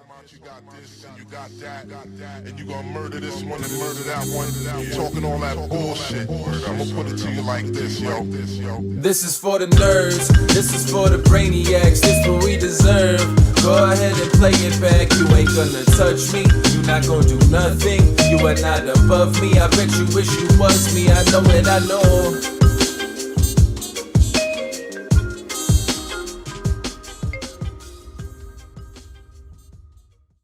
You got this and you got that, and you gonna murder this one and murder that one. Talking all that bullshit. I'm gonna put it to you like this, yo. This is for the nerds, this is for the brainiacs, this what we deserve. Go ahead and play it back, you ain't gonna touch me, you not gonna do nothing, you are not above me. I bet you wish you was me, I know it, I know.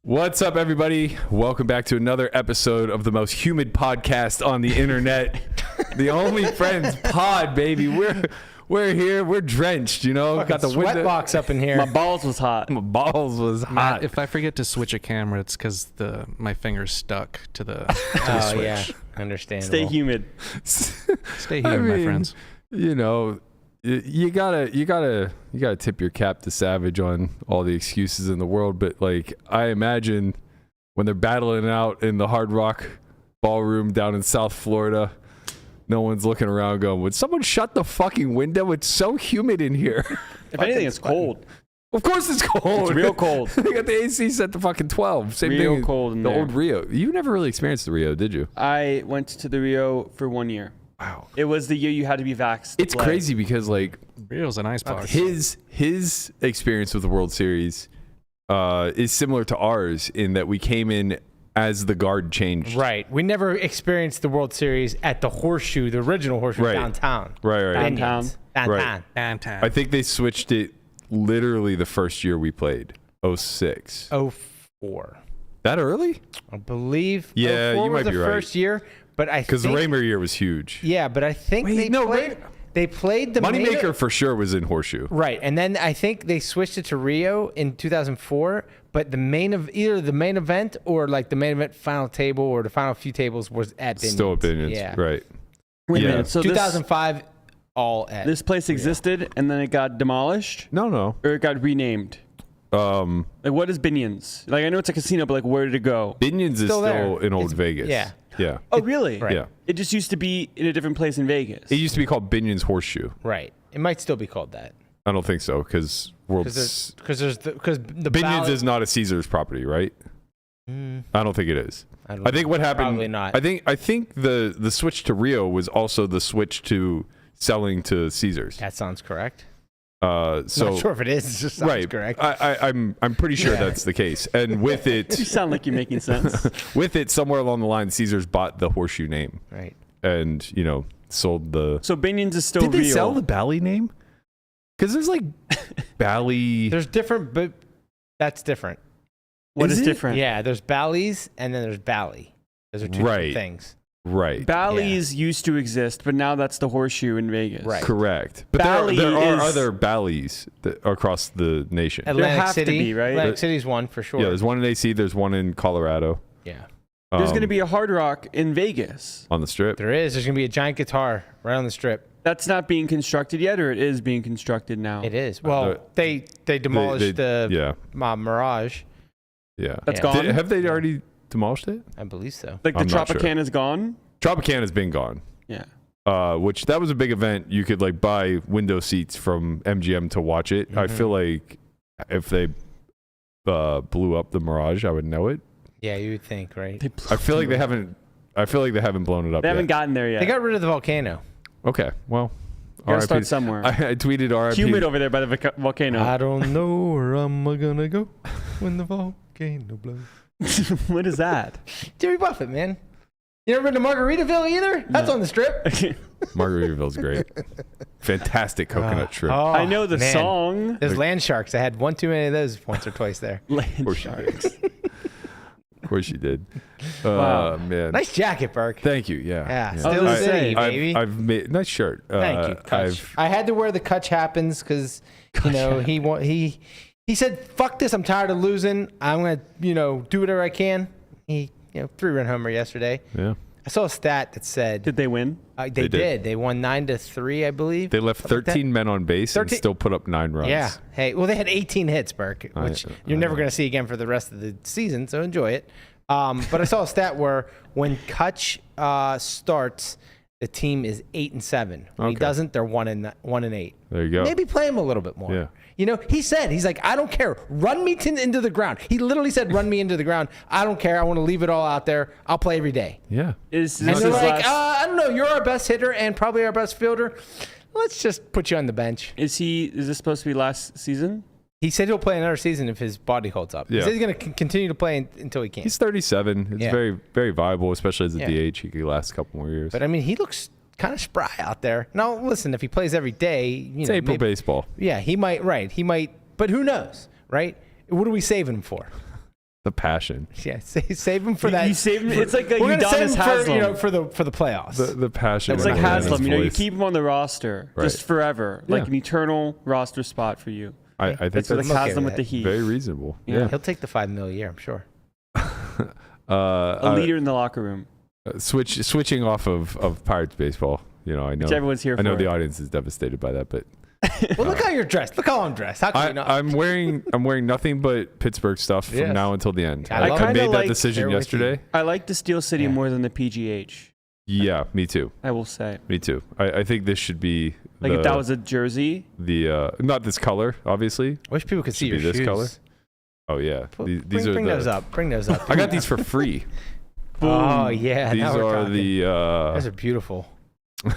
What's up, everybody? Welcome back to another episode of the most humid podcast on the internet. The Only Friends pod, baby. We're here. We're drenched, you know. Got the sweat box up in here. My balls was hot. My balls was hot. Matt, if I forget to switch a camera, it's because my finger's stuck to the switch. Yeah, understandable. Stay humid. Stay humid, my friends. You know, you gotta tip your cap to Savage on all the excuses in the world, but like I imagine when they're battling out in the Hard Rock Ballroom down in South Florida, no one's looking around going, would someone shut the fucking window? It's so humid in here. If anything, it's cold. Of course it's cold. It's real cold. They got the AC set to fucking 12. Same real thing. Cold in the there. old Rio. You never really experienced the Rio, did you? I went to the Rio for 1 year. Wow. It was the year you had to be vaxxed. It's crazy because like Rio's an icebox. His experience with the World Series is similar to ours in that we came in as the guard changed. Right. We never experienced the World Series at the Horseshoe, the original Horseshoe downtown. Right. Downtown. Downtown. I think they switched it literally the first year we played, 06. 04. That early? I believe. Yeah, 04 you might was be the right. first year, but I because the Raymer year was huge. Yeah, but I think they played the Moneymaker for sure was in Horseshoe. Right, and then I think they switched it to Rio in 2004. But either the main event or like the main event final table or the final few tables was at Binions. Still at Binions, yeah. Right. Wait a minute. So 2005, all at this place existed and then it got demolished? No. Or it got renamed? Like, what is Binions? Like, I know it's a casino, but like, where did it go? Binions is still in Old Vegas. Yeah. Oh, really? Right. Yeah. It just used to be in a different place in Vegas. It used to be called Binions Horseshoe. Right. It might still be called that. I don't think so because the Binions is not a Caesars property, right? I don't think it is. I think what happened. Probably not. I think the switch to Rio was also the switch to selling to Caesars. That sounds correct. So not sure if it is. It just sounds correct. I'm pretty sure that's the case. And with it, You sound like you're making sense. with it, somewhere along the line, Caesars bought the Horseshoe name. Right. And sold the. So Binions is still Did they real. sell the Bally name? Because there's like Bally. There's different, but that's different. What is it? different? Yeah, there's Bally's and then there's Bally. Those are two different things. Right. Bally's used to exist, but now that's the Horseshoe in Vegas. Right. Correct. But Bally there are is- other Bally's across the nation. Atlantic have to City, be, right? Atlantic City's one for sure. Yeah, there's one in AC. There's one in Colorado. Yeah. There's going to be a Hard Rock in Vegas. on the Strip. There is. There's going to be a giant guitar right on the Strip. That's not being constructed yet, or it is being constructed now? It is. Well, they demolished the Mirage. Yeah. That's gone? Have they already demolished it? I believe so. Like the I'm not Tropicana is gone? Tropicana's been gone. Yeah. Which that was a big event. You could like buy window seats from MGM to watch it. Mm-hmm. I feel like if they blew up the Mirage, I would know it. Yeah, you would think, right? I feel like they haven't. I feel like they haven't blown it up. They haven't yet. gotten there yet. They got rid of the volcano. Okay, well, Gotta start RIP. somewhere. I tweeted RIP. Humid over there by the volcano. I don't know where I'm gonna go when the volcano blows. What is that? Jimmy Buffett, man. You never been to Margaritaville either? That's on the Strip. Margaritaville's great. Fantastic coconut shrimp. Oh, I know the man. song. There's land sharks. I had one too many of those once or twice there. Land sharks. Of course you did. Wow. Man. Nice jacket, Berk. Thank you. Yeah. Yeah, I still was gonna city, say, baby. I've made nice shirt. Thank you, Kutch. I had to wear the Kutch happens because he said, "Fuck this! I'm tired of losing. I'm gonna do whatever I can." He 3-run homer yesterday. Yeah. I saw a stat that said Did they win? they did. did. They won 9-3, I believe. They left 13 men on base and 13 still put up 9 runs. Yeah. Hey, well, they had 18 hits, Burke, which you're never going to see again for the rest of the season, so enjoy it. But I saw a stat where when Kutch starts, the team is 8-7. When he Okay. doesn't, they're 1-8. There you go. Maybe play him a little bit more. Yeah. You know, he's like, I don't care. Run me into the ground. He literally said, run me into the ground. I don't care. I want to leave it all out there. I'll play every day. Yeah. And they're like, I don't know. You're our best hitter and probably our best fielder. Let's just put you on the bench. Is this supposed to be last season? He said he'll play another season if his body holds up. Yeah. He said he's going to continue to play until he can. He's 37. It's very, very viable, especially as a DH. He could last a couple more years. But I mean, he looks kind of spry out there. Now, listen, if he plays every day, it's April baseball. Yeah, he might. Right, he might. But who knows, right? What are we saving him for? The passion. Yeah, save him for that. You save him. It's like a We're gonna save Udonis him Haslam. for the playoffs. The passion. It's like in Haslam. his You know, you voice. keep him on the roster just forever, like Yeah. an eternal roster spot for you. I think That's that's like okay Haslam with with the that. Heat. very reasonable. Yeah. He'll take the $5 million a year, I'm sure. A leader in the locker room, Switching off of Pirates baseball. You know, I know. which everyone's here for. I know the audience is devastated by that, but Well, look how you're dressed. Look how I'm dressed. How can you not? I'm wearing nothing but Pittsburgh stuff from Yes. now until the end. I I kinda made that like- decision They're with you. yesterday. I like the Steel City Yeah. more than the PGH. Yeah, me too. I will say, Me too. I think this should be like if that was a jersey, not this color, obviously. I wish people could see Should your be this shoes. color. Oh yeah, these are Bring the, those up. Bring those up. I got these for free. Oh yeah, These now we're are talking. Those are beautiful. the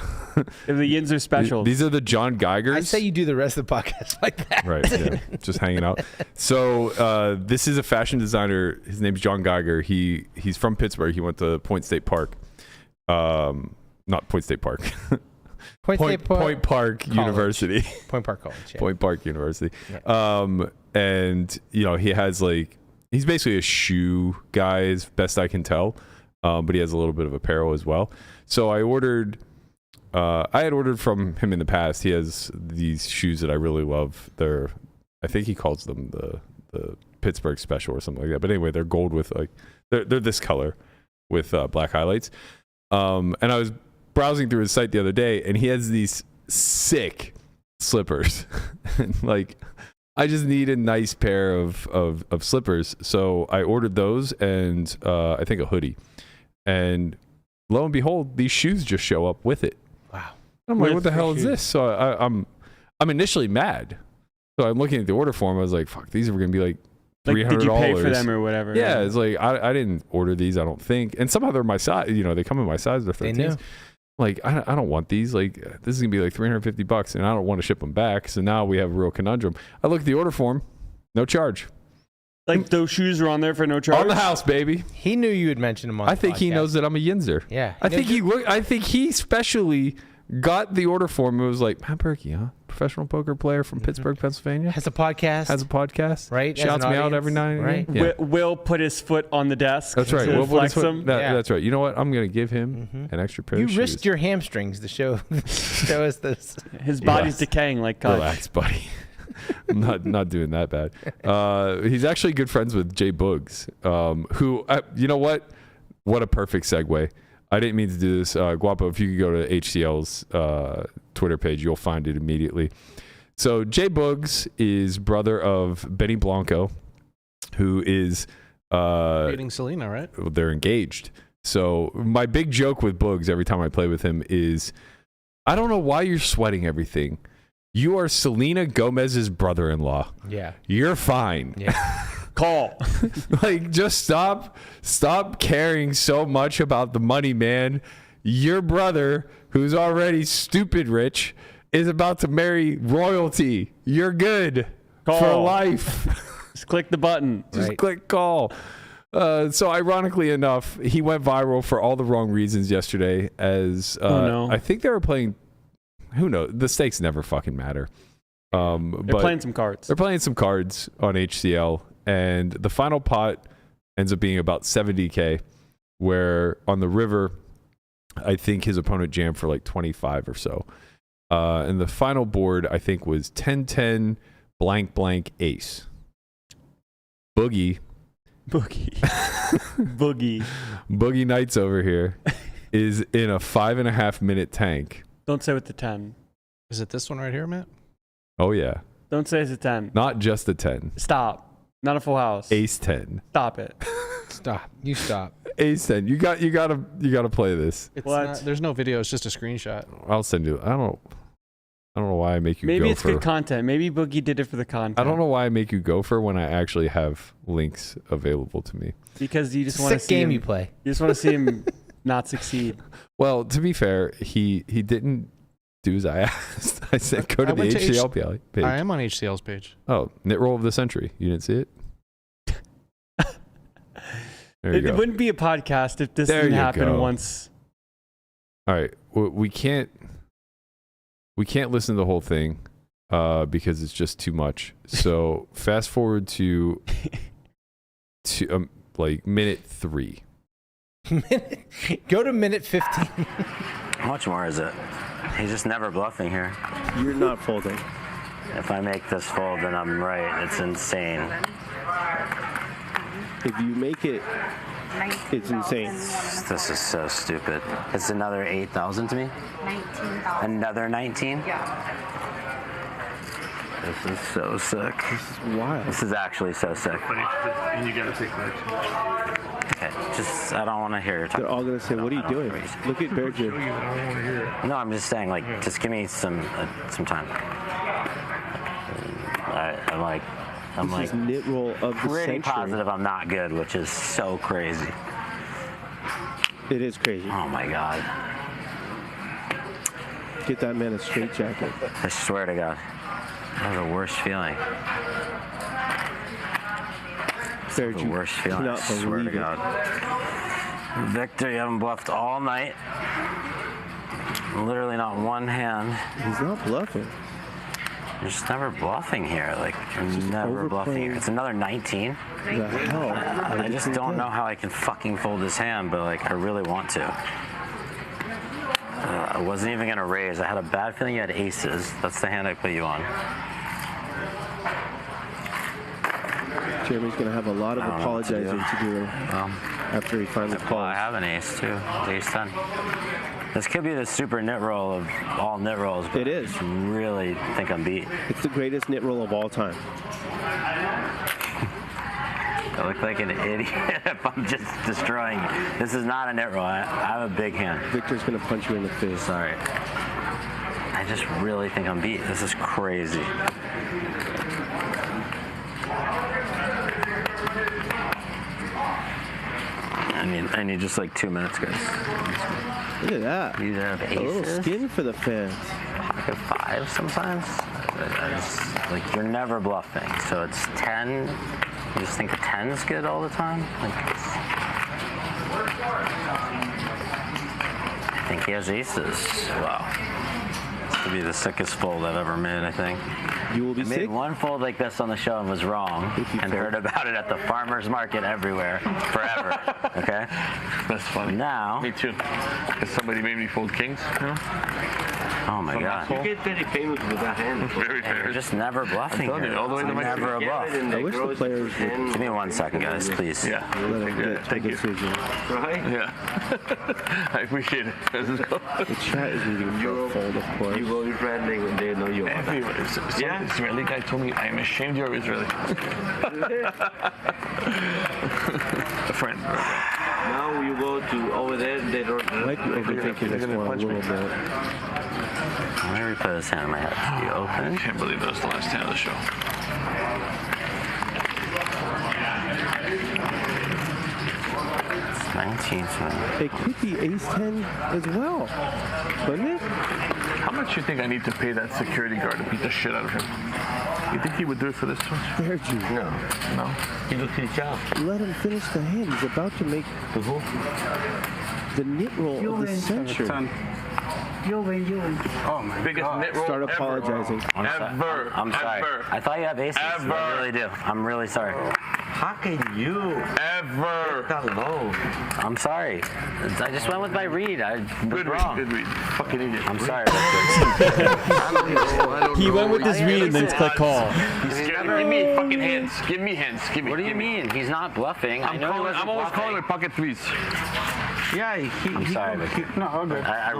Yinzer specials. These are the John Geigers. I'd say you do the rest of the podcast like that. Right, yeah, just hanging out. So this is a fashion designer. His name's John Geiger. He's from Pittsburgh. He went to Point State Park. Not Point State Park. Point Park College. University. Point Park College. Yeah. Point Park University. Yeah. And you know, he has he's basically a shoe guy, as best I can tell. But he has a little bit of apparel as well. So I had ordered from him in the past. He has these shoes that I really love. I think he calls them the Pittsburgh Special or something like that. But anyway, they're gold with they're this color with black highlights. And I was browsing through his site the other day, and he has these sick slippers. And I just need a nice pair of slippers. So I ordered those and I think a hoodie. And lo and behold, these shoes just show up with it. Wow. I'm like, what the hell is this? So I'm initially mad. So I'm looking at the order form. I was like, fuck, these are going to be like $300. Did you pay for them or whatever? Yeah, it's like I didn't order these, I don't think. And somehow they're my size. You know, they come in my size. They're 13s. They knew. Like, I don't want these. Like, this is going to be like $350, and I don't want to ship them back. So now we have a real conundrum. I look at the order form, no charge. Like those shoes are on there for no charge. On the house, baby. He knew you had mentioned him on I the think he podcast. knows that I'm a Yinzer. Yeah. I think he specially got the order form and was like, Matt Berkey, huh? Professional poker player from Pittsburgh, Pennsylvania. Has a podcast. Has a podcast. Right, as Shouts an me out audience, every night. and right. again. Yeah. Will put his foot on the desk. That's right. To Will flex put his foot- him. that- Yeah. That's right. You know what? I'm going to give him an extra pair You of shoes. risked your hamstrings to show us this. His body's Relax. decaying like Kutch. Relax, buddy. I'm not doing that bad. He's actually good friends with JBoogs, who, you know what? What a perfect segue. I didn't mean to do this. Guapo, if you could go to HCL's Twitter page, you'll find it immediately. So JBoogs is brother of Benny Blanco, who is Dating Selena, right? they're engaged. So my big joke with Boogs every time I play with him is, I don't know why you're sweating everything. You are Selena Gomez's brother-in-law. Yeah. You're fine. Yeah. Call. Like, just stop caring so much about the money, man. Your brother, who's already stupid rich, is about to marry royalty. You're good for Call. life. Just click the button. Just Right. click call. So ironically enough, he went viral for all the wrong reasons yesterday. As no. I think they were playing. Who knows? The stakes never fucking matter. They're But playing some cards. they're playing some cards on HCL, and the final pot ends up being about 70K, where on the river, I think his opponent jammed for like 25 or so. And the final board, I think, was 10-10 blank blank ace. Boogie Boogie Nights over here is in a 5.5 minute tank. Don't say with the 10. Is it this one right here, Matt? Oh yeah, Don't say it's a 10. not just a 10, Stop. Not a full house. ace 10, Stop it. Stop. You stop. ace 10. You gotta play this. It's What? not, there's no video. It's just a screenshot. I'll send you. I don't. I don't know why I make you Maybe go it's for. good content. Maybe Boogie did it for the content. I don't know why I make you go for when I actually have links available to me. Because you just want to Sick see game him, you play. You just want to see him not succeed. Well, to be fair, he didn't do as I asked. I said go to I the went to HCL page. I am on HCL's page. Oh, Nitroll of the Century. You didn't see it? There you It go. wouldn't be a podcast if this There didn't you happen go. once. All right, we can't listen to the whole thing because it's just too much. So fast forward to like minute 3. Go to minute 15. How much more is it? He's just never bluffing here. You're not folding. If I make this fold, then I'm right. It's insane. If you make it, it's insane. This is so stupid. It's another 8,000 to me? 19,000. Another 19? Yeah. This is so sick. This is wild. This is actually so sick. And you gotta take that. Okay, just, I don't want to hear your talk. They're all gonna say, "What are you doing?" Look at Berkey. No, I'm just saying, like, just give me some time. I'm like, This is nitroll of the pretty century. positive I'm not good, which is so crazy. It is crazy. Oh my God. Get that man a straight jacket. I swear to God. That was the worst feeling. The worst feeling, I cannot swear to believe it. God. Victor, you haven't bluffed all night. Literally not one hand. He's not bluffing. You're just never bluffing here. Like, you're just never bluffing here. overplaying. It's another 19. The hell? I just don't know how I can fucking fold this hand, but like, I really want to. I wasn't even gonna raise. I had a bad feeling you had aces. That's the hand I put you on. Jeremy's gonna have a lot of I don't know what to apologizing to do after he finally Well, I calls. have an ace too. Ace 10. This could be the super knit roll of all knit rolls. But It is. I really think I'm beat. It's the greatest knit roll of all time. I look like an idiot if I'm just destroying you. This is not a knit roll. I have a big hand. Victor's gonna punch you in the face. Sorry. I just really think I'm beat. This is crazy. I need just like 2 minutes, guys. Look at that. You have A little aces. skin for the fans. Pocket 5 sometimes. Like, you're never bluffing. So it's 10. You just think a 10 is good all the time? Like, I think he has aces. Wow. This could be the sickest fold I've ever made, I think. You will be I made sick. one fold like this on the show and was wrong and heard about it at the farmer's market everywhere forever. Okay? That's funny. Now. Me too. Because somebody made me fold kings, you know? Oh my God. You get very famous with that hand. Very You're famous. just never bluffing. I'm telling you, here. all the way to It's my never a bluff. I wish the players would Give me 1 second, guys, please. Yeah. let him get Thank the you. decision. Right? Yeah. I appreciate it. The chat is rooting for a fold, of course. You go Israeli when they know you are. Everywhere. Some Israeli guy told me, I am ashamed you're Israeli. A friend. Now you go to over there, they don't. Might be overthinking this one a little bit. Let me replay this hand in my head. You I open. can't believe that was the last hand of the show. It's 19th. It could be ace-10 as well, couldn't it? How much you think I need to pay that security guard to beat the shit out of him? You think he would do it for this one? Berkey. No. No? He looks his job. Let him finish the hand. He's about to make the knit roll of the century. You win. Oh my biggest knit roll Start ever. apologizing. Ever. I'm sorry. Ever. I thought you have aces. Ever. I really do. I'm really sorry. How can you? Ever. That low. I'm sorry. I just went with my read. I was Good wrong. read. Good read. Fucking idiot. I'm sorry. He went with his read and then click call. He's scared. Give me fucking hands. Give me hands. Give me. What do you give me. mean? He's not bluffing. I know he wasn't I'm always bluffing. calling with pocket threes. Yeah, I'm sorry, but I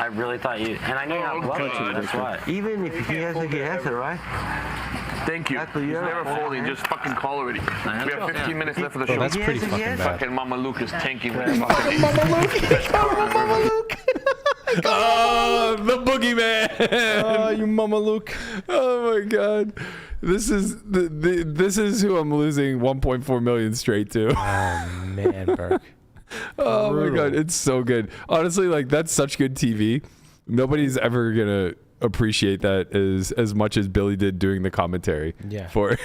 really thought you, and I know you're not bluffing. That's why. even if he has it, right? Thank you. Exactly, He's yeah. never folding. Just fucking call already. We have 15 minutes left for the show. That's pretty Yes, fucking yes. bad. Fucking Mama Luke is tanking with his fucking Mama Luke. Oh, the boogeyman. Oh, you Mama Luke. Oh my God. This is this is who I'm losing 1.4 million straight to. Oh man, Burke. Oh my God, it's so good. Honestly, like that's such good TV. Nobody's ever gonna appreciate that as much as Billy did doing the commentary. Yeah. For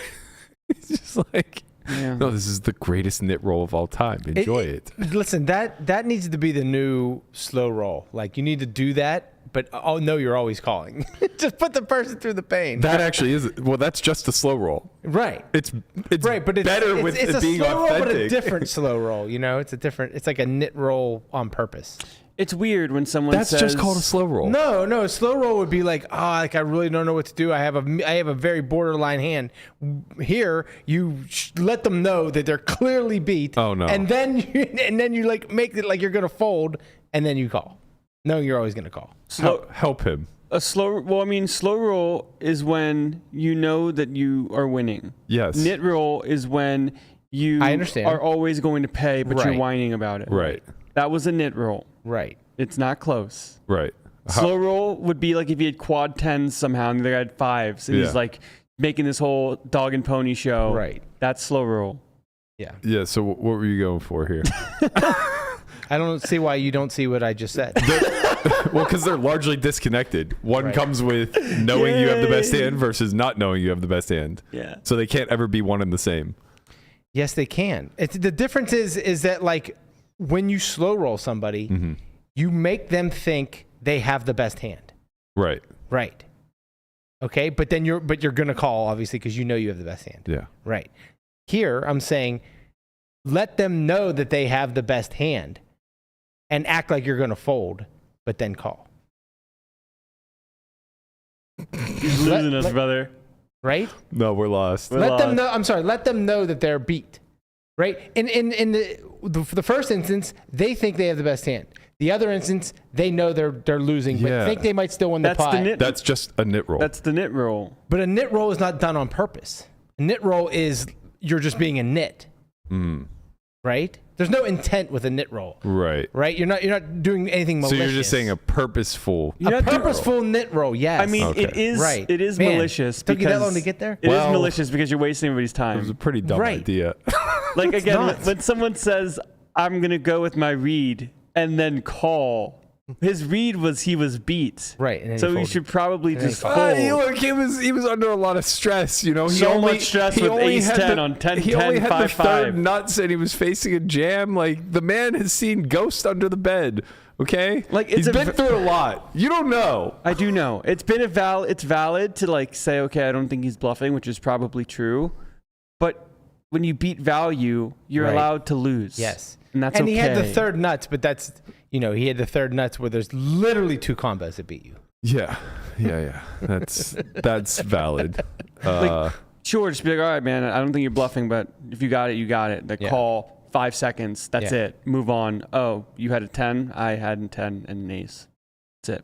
it's just like, no, this is the greatest knit roll of all time. Enjoy it. Listen, that needs to be the new slow roll. Like you need to do that, but no, you're always calling. Just put the person through the pain. That actually is. Well, that's just a slow roll. Right. It's right, but it's better with it's it a being slow authentic. roll, but a different slow roll. You know, it's like a knit roll on purpose. It's weird when someone That's says... just called a slow roll. No, a slow roll would be like, like I really don't know what to do. I have a very borderline hand. Here, you let them know that they're clearly beat. Oh no. And then you like make it like you're gonna fold, and then you call. No, you're always gonna call. Help him. Slow roll is when you know that you are winning. Yes. Knit roll is when you I understand. are always going to pay, but you're whining about it. Right. That was a knit roll. Right. It's not close. Right. Slow roll would be like if you had quad tens somehow and the other guy had fives, and he's like making this whole dog and pony show. Right. That's slow roll. Yeah. Yeah. So what were you going for here? I don't see why you don't see what I just said. Well, because they're largely disconnected. One comes with knowing you have the best hand versus not knowing you have the best hand. Yeah. So they can't ever be one and the same. Yes, they can. The difference is that like when you slow roll somebody, you make them think they have the best hand. Right. Right. Okay, but then you're gonna call obviously because you know you have the best hand. Yeah. Right. Here I'm saying, let them know that they have the best hand, and act like you're gonna fold, but then call. He's losing us, brother. Right? No, we're lost. Let them know. I'm sorry. Let them know that they're beat. Right? In the first instance, they think they have the best hand. The other instance, they know they're losing, but think they might still win the pie. That's just a knit roll. That's the knit roll. But a knit roll is not done on purpose. A knit roll is you're just being a knit. Right? There's no intent with a knit roll. Right. Right? You're not doing anything malicious. So you're just saying a purposeful. A purposeful knit roll, yes. I mean, it is right. It is Man, malicious. Took you that because long to get there? It is malicious because you're wasting everybody's time. It was a pretty dumb idea. Like again, not. when someone says, "I'm gonna go with my read," and then call, his read was he was beat. Right. And then So he you folded. should probably just fold. Look, he was under a lot of stress. You know, Much stress with ace 10 on 10, He 10, only had 5, the third 5. nuts, and he was facing a jam. Like the man has seen ghosts under the bed. Okay, Like, he's been through a lot. You don't know. I do know. It's been it's valid to like say, okay, I don't think he's bluffing, which is probably true. But when you beat value, you're Right. allowed to lose. Yes. And that's and okay. he had the third nuts, but that's, he had the third nuts where there's literally two combos that beat you. Yeah. That's valid. Sure, just be like, all right, man, I don't think you're bluffing, but if you got it, you got it. The call, 5 seconds, that's it. Move on. Oh, you had a 10, I had a 10 and an ace. That's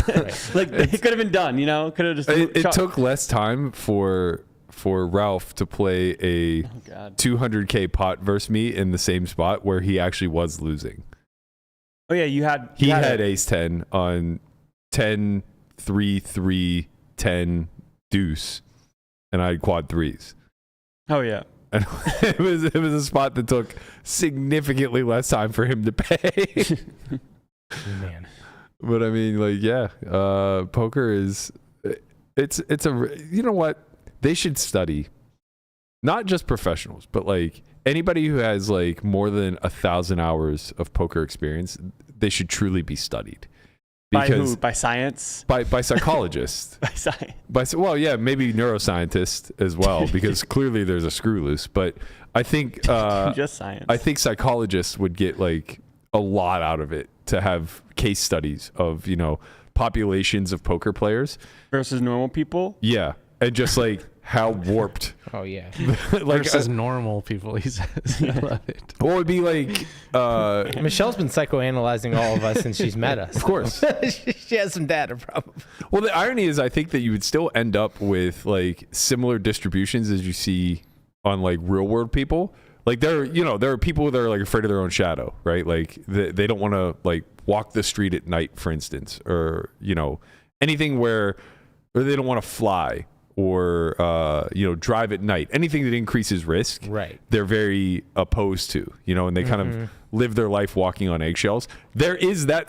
it. Like, it could have been done, Could have just... It took less time for Ralph to play a 200K pot versus me in the same spot where he actually was losing. Oh yeah, he had ace 10 on 10 3 3 10 deuce, and I had quad threes. Oh yeah. And it was a spot that took significantly less time for him to pay. Man. But I mean, like, poker is it's you know what? They should study, not just professionals, but like anybody who has like more than 1,000 hours of poker experience. They should truly be studied. By who? By science? By psychologists. By science. Well, yeah, maybe neuroscientists as well, because clearly there's a screw loose. But I think just science. I think psychologists would get like a lot out of it to have case studies of populations of poker players versus normal people. Yeah, and just like how warped. Oh yeah. Like versus normal people, he says. I love it. Or it'd be like Michelle's been psychoanalyzing all of us since she's met us. Of course. She has some data probably. Well, the irony is I think that you would still end up with like similar distributions as you see on like real world people. Like there are people that are like afraid of their own shadow, right? Like they don't want to like walk the street at night, for instance, or anything where they don't want to fly or drive at night, anything that increases risk, right? They're very opposed to, and they kind of live their life walking on eggshells. There is that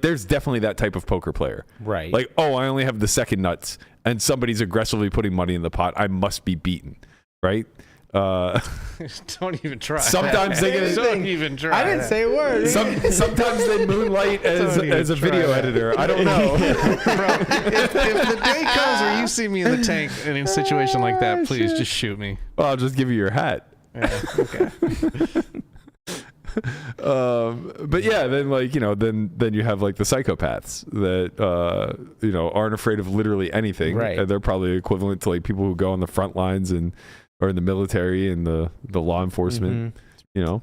there's definitely that type of poker player, right? Like, oh, I only have the second nuts, and somebody's aggressively putting money in the pot. I must be beaten, right? Don't even try. Sometimes they get. Don't even try. I didn't say a word. Sometimes they moonlight as a video editor. I don't know. Bro, if the day comes where you see me in the tank in a situation like that, please just shoot me. Well, I'll just give you your hat. Yeah, okay. But yeah, then then you have like the psychopaths that aren't afraid of literally anything. Right. And they're probably equivalent to like people who go on the front lines or in the military and the law enforcement. It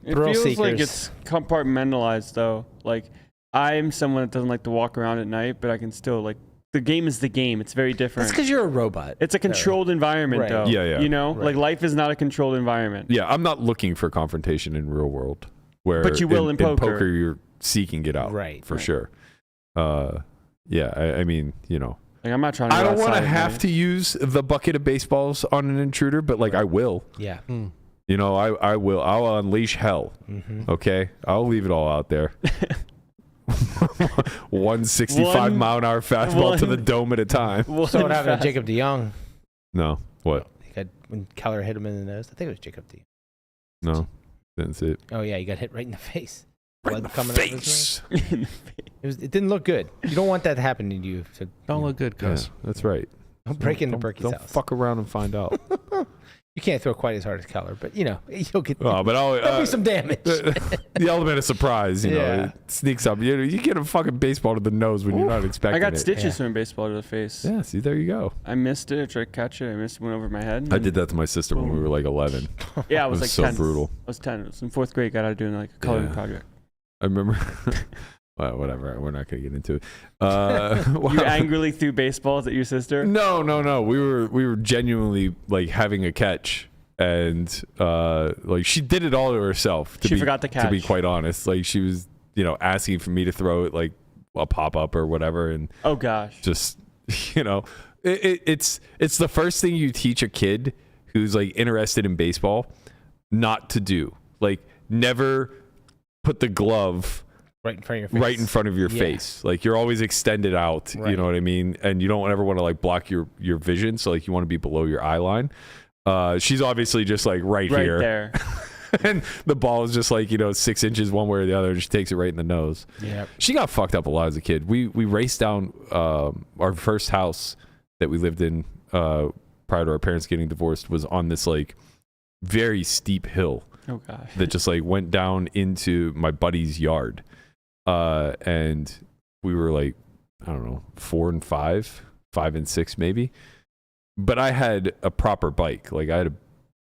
feels like it's compartmentalized though. Like I'm someone that doesn't like to walk around at night, but I can still like. The game is the game. It's very different. That's because you're a robot. It's a controlled environment, though. Yeah. Like life is not a controlled environment. Yeah, I'm not looking for confrontation in real world. But you will in poker. In poker, you're seeking it out, right? For sure. Yeah, I mean, Like I'm not trying to. I don't want to have to use the bucket of baseballs on an intruder, but like I will. Yeah. I will. I'll unleash hell. Okay, I'll leave it all out there. 165 mile an hour fastball to the dome at a time. So what happened to Jacob DeYoung? No, what? When Keller hit him in the nose. I think it was Jacob DeYoung. No, didn't see it. Oh yeah, he got hit right in the face. Right in the face. It didn't look good. You don't want that to happen to you. So don't look good, cuz. Yeah, that's right. Don't break into Berkey's house. Don't fuck around and find out. You can't throw quite as hard as Keller, but you'll get. Oh, but there'll be some damage. The element of surprise, it sneaks up. You get a fucking baseball to the nose when you're not expecting it. I got stitches from a baseball to the face. Yeah, see, there you go. I missed it. I tried to catch it. I missed it. Went over my head. I did that to my sister when we were like 11. Yeah, I was like so 10. Brutal. I was 10. It was in 4th grade. Got out of doing like a coloring project. I remember. Well, whatever. We're not going to get into it. You angrily threw baseballs at your sister? No. We were genuinely like having a catch. And like she did it all to herself. She forgot to catch. To be quite honest, like she was, asking for me to throw it like a pop up or whatever. And oh gosh, just it's the first thing you teach a kid who's like interested in baseball not to do. Like never put the glove right in front of your face. Right in front of your face. Like you're always extended out. Right. You know what I mean? And you don't ever want to like block your vision. So like you want to be below your eye line. She's obviously just like right here there. And the ball is just like 6 inches one way or the other, and she takes it right in the nose. Yeah, she got fucked up a lot as a kid. We raced down our first house that we lived in prior to our parents getting divorced was on this like very steep hill. Oh gosh, that just like went down into my buddy's yard, and we were like, I don't know, 4 and 5 and 6 maybe. But I had a proper bike. Like I had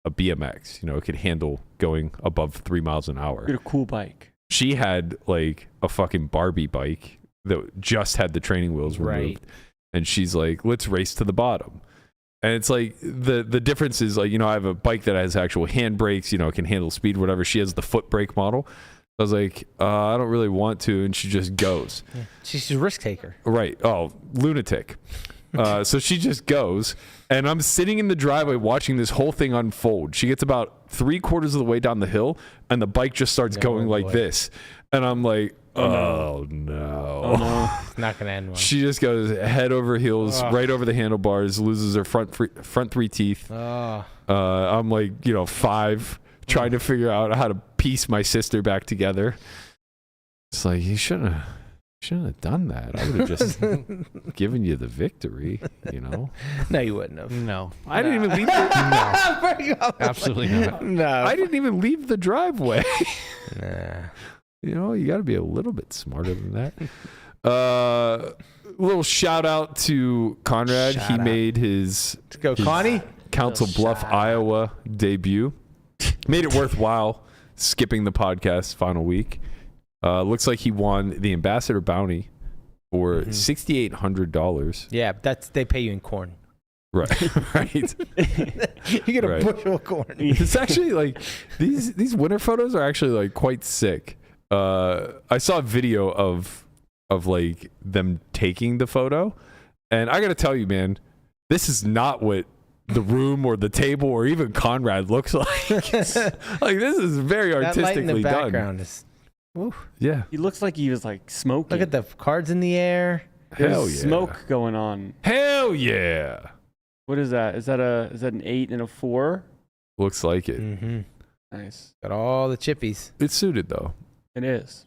a BMX, it could handle going above 3 miles an hour. You had a cool bike. She had like a fucking Barbie bike that just had the training wheels removed. Right. And she's like, let's race to the bottom. And it's like the difference is like, I have a bike that has actual handbrakes, can handle speed, whatever. She has the foot brake model. I was like, I don't really want to. And she just goes. Yeah. She's a risk taker. Right. Oh, lunatic. So she just goes, and I'm sitting in the driveway watching this whole thing unfold. She gets about 3/4 of the way down the hill, and the bike just starts going like this. And I'm like, oh no. Not gonna end well. She just goes head over heels, right over the handlebars, loses her front 3 teeth. I'm like, 5, trying to figure out how to piece my sister back together. It's like, you shouldn't have done that. I would have just given you the victory, No, you wouldn't have. No. I didn't even leave No. Absolutely not. No. I didn't even leave the driveway. Nah. You got to be a little bit smarter than that. Little shout out to Conrad. He made his Connie Council Bluff, Iowa debut. Made it worthwhile skipping the podcast final week. Looks like he won the ambassador bounty for $6,800. Yeah, they pay you in corn. Right, right. You get a bushel of corn. It's actually like these winter photos are actually like quite sick. I saw a video of like them taking the photo, and I gotta tell you, man, this is not what the room or the table or even Conrad looks like. Like this is very That artistically light in the done. background is. Woo. Yeah. He looks like he was like smoking. Look at the cards in the air. There's Hell yeah. smoke going on. Hell yeah. What is that? Is that an 8 and a 4? Looks like it. Mm-hmm. Nice. Got all the chippies. It's suited though. It is.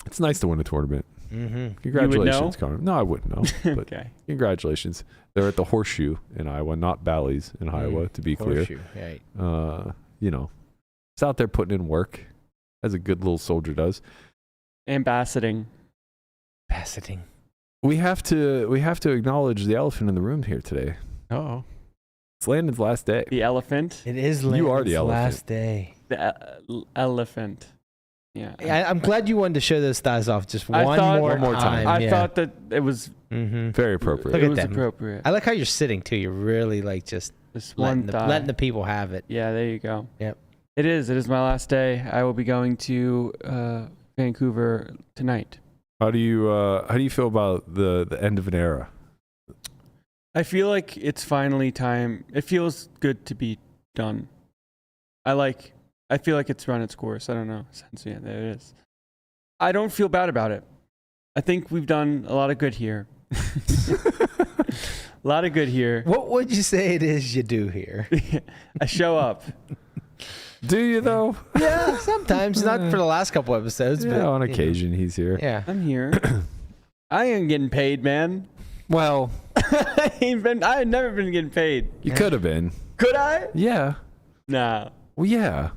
It's nice to win a tournament. Mm-hmm. Congratulations, Conrad. No, I wouldn't know. But Okay. congratulations. They're at the Horseshoe in Iowa, not Bally's in Iowa, to be clear. Horseshoe, right. You know, it's out there putting in work, as a good little soldier does. Ambassading. Faceting. We have to acknowledge the elephant in the room here today. Oh. It's Landon's last day. The elephant. It is You are the Landon's elephant. last day. The elephant. Yeah. I'm glad you wanted to show those thighs off just I one thought- more One more time. I Yeah. thought that it was Mm-hmm. Very appropriate. Look it at was them. appropriate. I like how you're sitting too. You're really like just Just letting one thigh. letting the people have it. Yeah, there you go. Yep. It is my last day. I will be going to Vancouver tonight. How do you feel about the end of an era? I feel like it's finally time. It feels good to be done. I feel like it's run its course. I don't know. Yeah, there it is. I don't feel bad about it. I think we've done a lot of good here. A lot of good here. What would you say it is you do here? I show up. Do you though? Yeah, sometimes. Not for the last couple episodes, Yeah, but on you know. occasion he's here. Yeah. I'm here. I ain't getting paid, man. Well, I had never been getting paid. you could have been. Could I? Yeah. Nah. Well, yeah.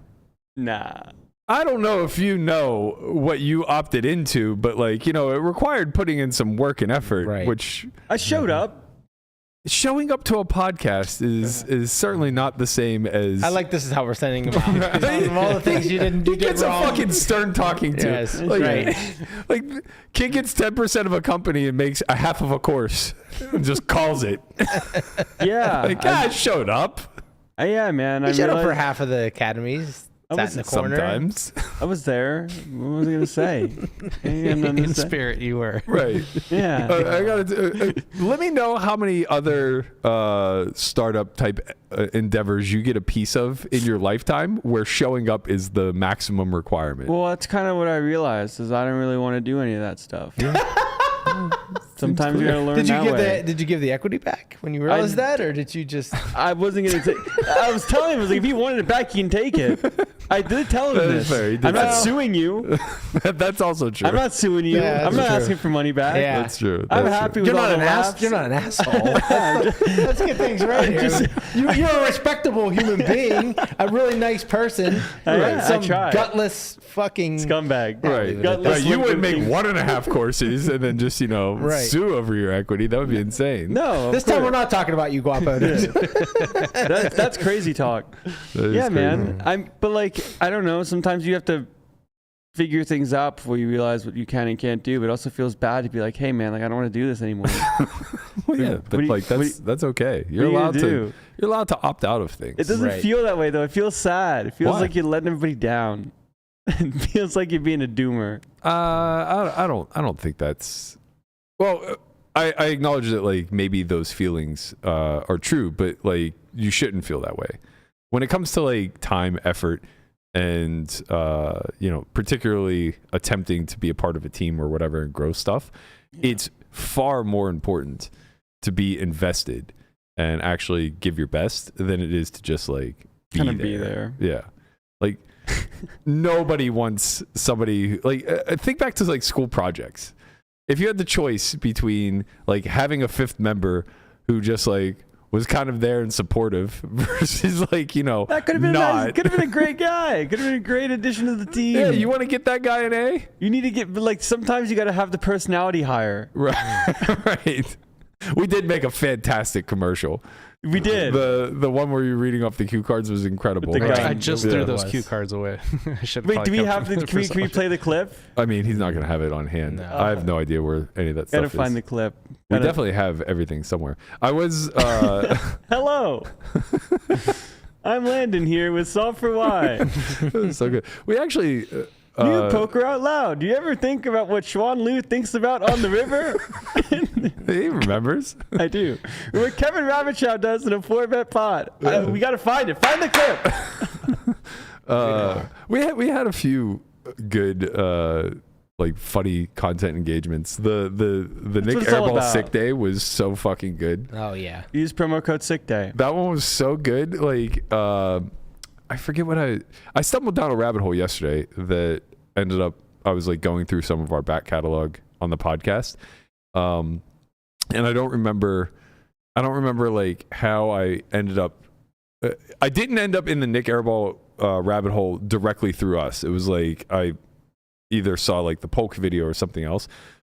Nah. I don't know if you know what you opted into, but like, you know, it required putting in some work and effort, Right. which I showed up. showing up to a podcast is certainly not the same as I like this is how we're sending them out. Of all the things you didn't do he gets wrong. a fucking stern talking to. Yes, like, right. like kid gets 10% of a company and makes a half of a course and just calls it. Yeah. Like, I showed up. Yeah, man. You I shut up for realized half of the academies. Sat in the corner. Sometimes. I was there. What was I gonna say? In spirit, you were. Right. Yeah. I gotta let me know how many other startup type endeavors you get a piece of in your lifetime where showing up is the maximum requirement. Well, that's kind of what I realized is I don't really want to do any of that stuff. Sometimes you gotta learn Did you that give way. did you give the equity back when you realized that, or did you just? I wasn't gonna take. I was telling him, I was like, if he wanted it back, he can take it. I did tell him That this. is fair. He did I'm not tell. suing you. That's also true. I'm not suing you. Yeah, I'm that's not true. asking for money back. Yeah. That's true. I'm That's happy true. with You're all not the an laughs. You're not an asshole. Let's get things right here. You're a respectable human being, a really nice person. I Some try. gutless fucking Scumbag. Right. Gutless Right. You human would make being. 1.5 courses and then just, Right. sue over your equity. That would be insane. No. of This time course. we're not talking about you, Guapo. That's crazy talk. That is Yeah, crazy. man. But like, I don't know. Sometimes you have to figure things out before you realize what you can and can't do. But it also feels bad to be like, hey, man, like I don't want to do this anymore. Well, yeah, What but do you- like that's okay. what You're are you allowed gonna do? you're allowed to opt out of things. It doesn't Right. feel that way though. It feels sad. It feels Why? like you're letting everybody down. It feels like you're being a doomer. I don't think that's well. I acknowledge that like maybe those feelings are true, but like you shouldn't feel that way when it comes to like time, effort, and particularly attempting to be a part of a team or whatever and grow stuff. Yeah. It's far more important to be invested and actually give your best than it is to just like Be there. Yeah, like. Nobody wants somebody like think back to like school projects. If you had the choice between like having a fifth member who just like was kind of there and supportive versus like that could have been not. nice. Could have been a great guy. Could have been a great addition to the team. Yeah, you want to get that guy an A? You need to get like sometimes you got to have the personality higher. Right. Right. We did make a fantastic commercial. We did. The one where you're reading off the cue cards was incredible. The guy- I just Yeah. through those cue cards away. I should Wait, do we have the? Can we play the clip? I mean, he's not going to have it on hand. No. I have no idea where any of that Gotta stuff find is. the clip. We Gotta- definitely have everything somewhere. I was Hello. I'm Landon here with Solve for Why. it was so good. We actually You poker out loud. Do you ever think about what Xuan Liu thinks about on the river? He remembers. I do. What Kevin Ravichow does in a 4-bet pot. We got to find it. Find the clip. We had a few good like funny content engagements. The Nick Airball sick day was so fucking good. Oh yeah. Use promo code sick day. That one was so good. Like I forget what I stumbled down a rabbit hole yesterday that ended up I was like going through some of our back catalog on the podcast. And I don't remember like how I ended up I didn't end up in the Nick Airball rabbit hole directly through us. It was like I either saw like the Polk video or something else,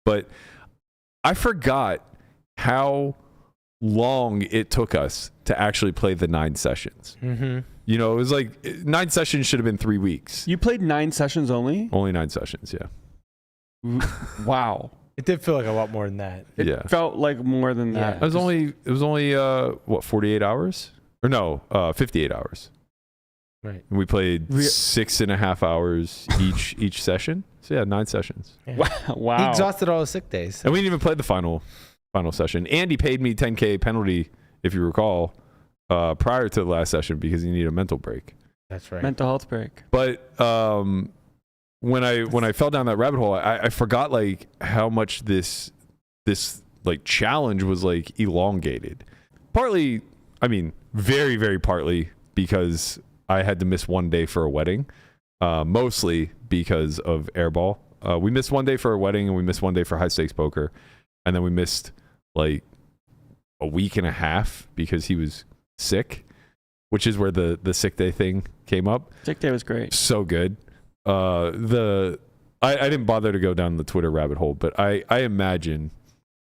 but I forgot how long it took us to actually play the 9 sessions. Mm-hmm. You know, it was like 9 sessions should have been 3 weeks. You played 9 sessions only? Only 9 sessions, yeah. Wow. It did feel like a lot more than that. It felt like more than that. It was only what, 48 hours? Or no, 58 hours. Right. And we played 6.5 hours each session. So yeah, 9 sessions. Yeah. Wow. He exhausted all his sick days. And we didn't even play the final session. Andy paid me $10K penalty, if you recall, prior to the last session because he needed a mental break. That's right. Mental health break. But when I fell down that rabbit hole, I forgot like how much this like challenge was like elongated. Partly, I mean, very, very partly because I had to miss 1 day for a wedding, mostly because of airball. We missed 1 day for a wedding and we missed 1 day for high stakes poker. And then we missed like a week and a half because he was sick, which is where the sick day thing came up. Sick day was great. So good. I didn't bother to go down the Twitter rabbit hole, but I imagine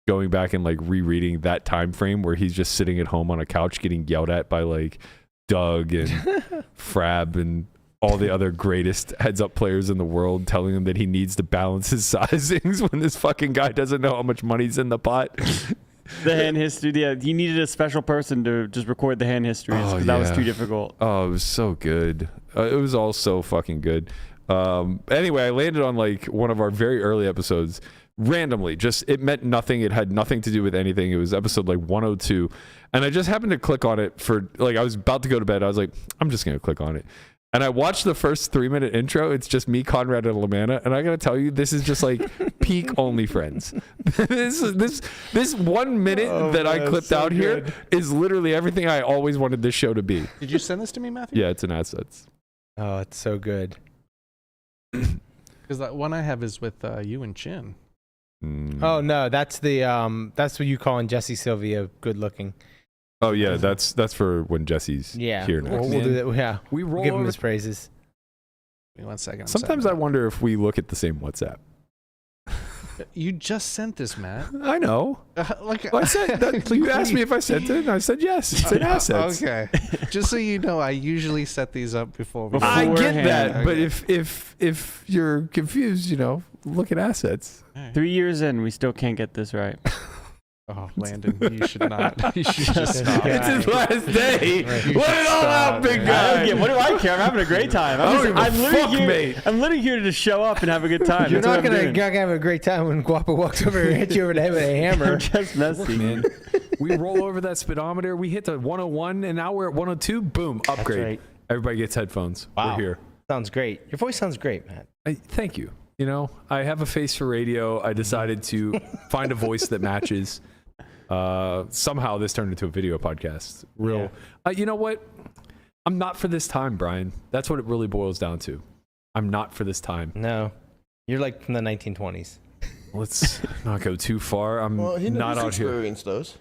going back and like rereading that time frame where he's just sitting at home on a couch getting yelled at by like Doug and Frab and all the other greatest heads up players in the world, telling him that he needs to balance his sizings when this fucking guy doesn't know how much money's in the pot. The hand history, yeah, you needed a special person to just record the hand histories because that was too difficult. Oh, it was so good. It was all so fucking good. Anyway, I landed on like one of our very early episodes randomly. Just it meant nothing. It had nothing to do with anything. It was episode like 102, and I just happened to click on it for like I was about to go to bed. I was like, I'm just gonna click on it. And I watched the first 3-minute intro. It's just me, Conrad, and Lamanna. And I gotta tell you, this is just like peak OnlyFriends. this 1 minute that I clipped out here is literally everything I always wanted this show to be. Did you send this to me, Matthew? Yeah, it's an assets. Oh, it's so good. Because that one I have is with you and Chin. Oh no, that's what you calling Jesse Sylvia good looking. Oh yeah, that's for when Jesse's here next. We'll do that. Yeah, we'll give him his praises. Wait 1 second. Sometimes I wonder if we look at the same WhatsApp. You just sent this, Matt. I know. I said that, you asked me if I sent it, and I said yes. It's in assets. Okay. Just so you know, I usually set these up before. I get that, but if you're confused, you know, look at assets. 3 years in, we still can't get this right. Oh, Landon, you should not. You should just stop. It's his last day. Let it all out, big guy. What do I care? I'm having a great time. I'm literally here to just show up and have a good time. You're not gonna have a great time when Guapo walks over and hits you over the head with a hammer. I'm just messy, man. We roll over that speedometer. We hit the 101, and now we're at 102. Boom, upgrade. Right. Everybody gets headphones. Wow. We're here. Sounds great. Your voice sounds great, Matt. Thank you. You know, I have a face for radio. I decided to find a voice that matches. Somehow this turned into a video podcast. You know what? I'm not for this time, Brian. That's what it really boils down to. I'm not for this time. No, you're like from the 1920s. Let's not go too far. I'm not out here. Those.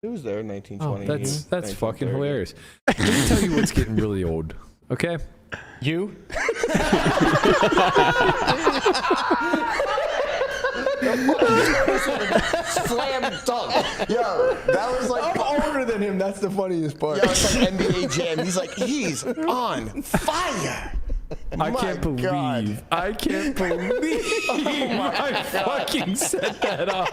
He was there in 1920. Oh, that's fucking hilarious. Let me tell you what's getting really old. Okay. You? Slam dunk. Yo, that was like. I'm older than him. That's the funniest part. Yo, it's like NBA Jam. He's like, he's on fire. I can't believe I fucking set that up.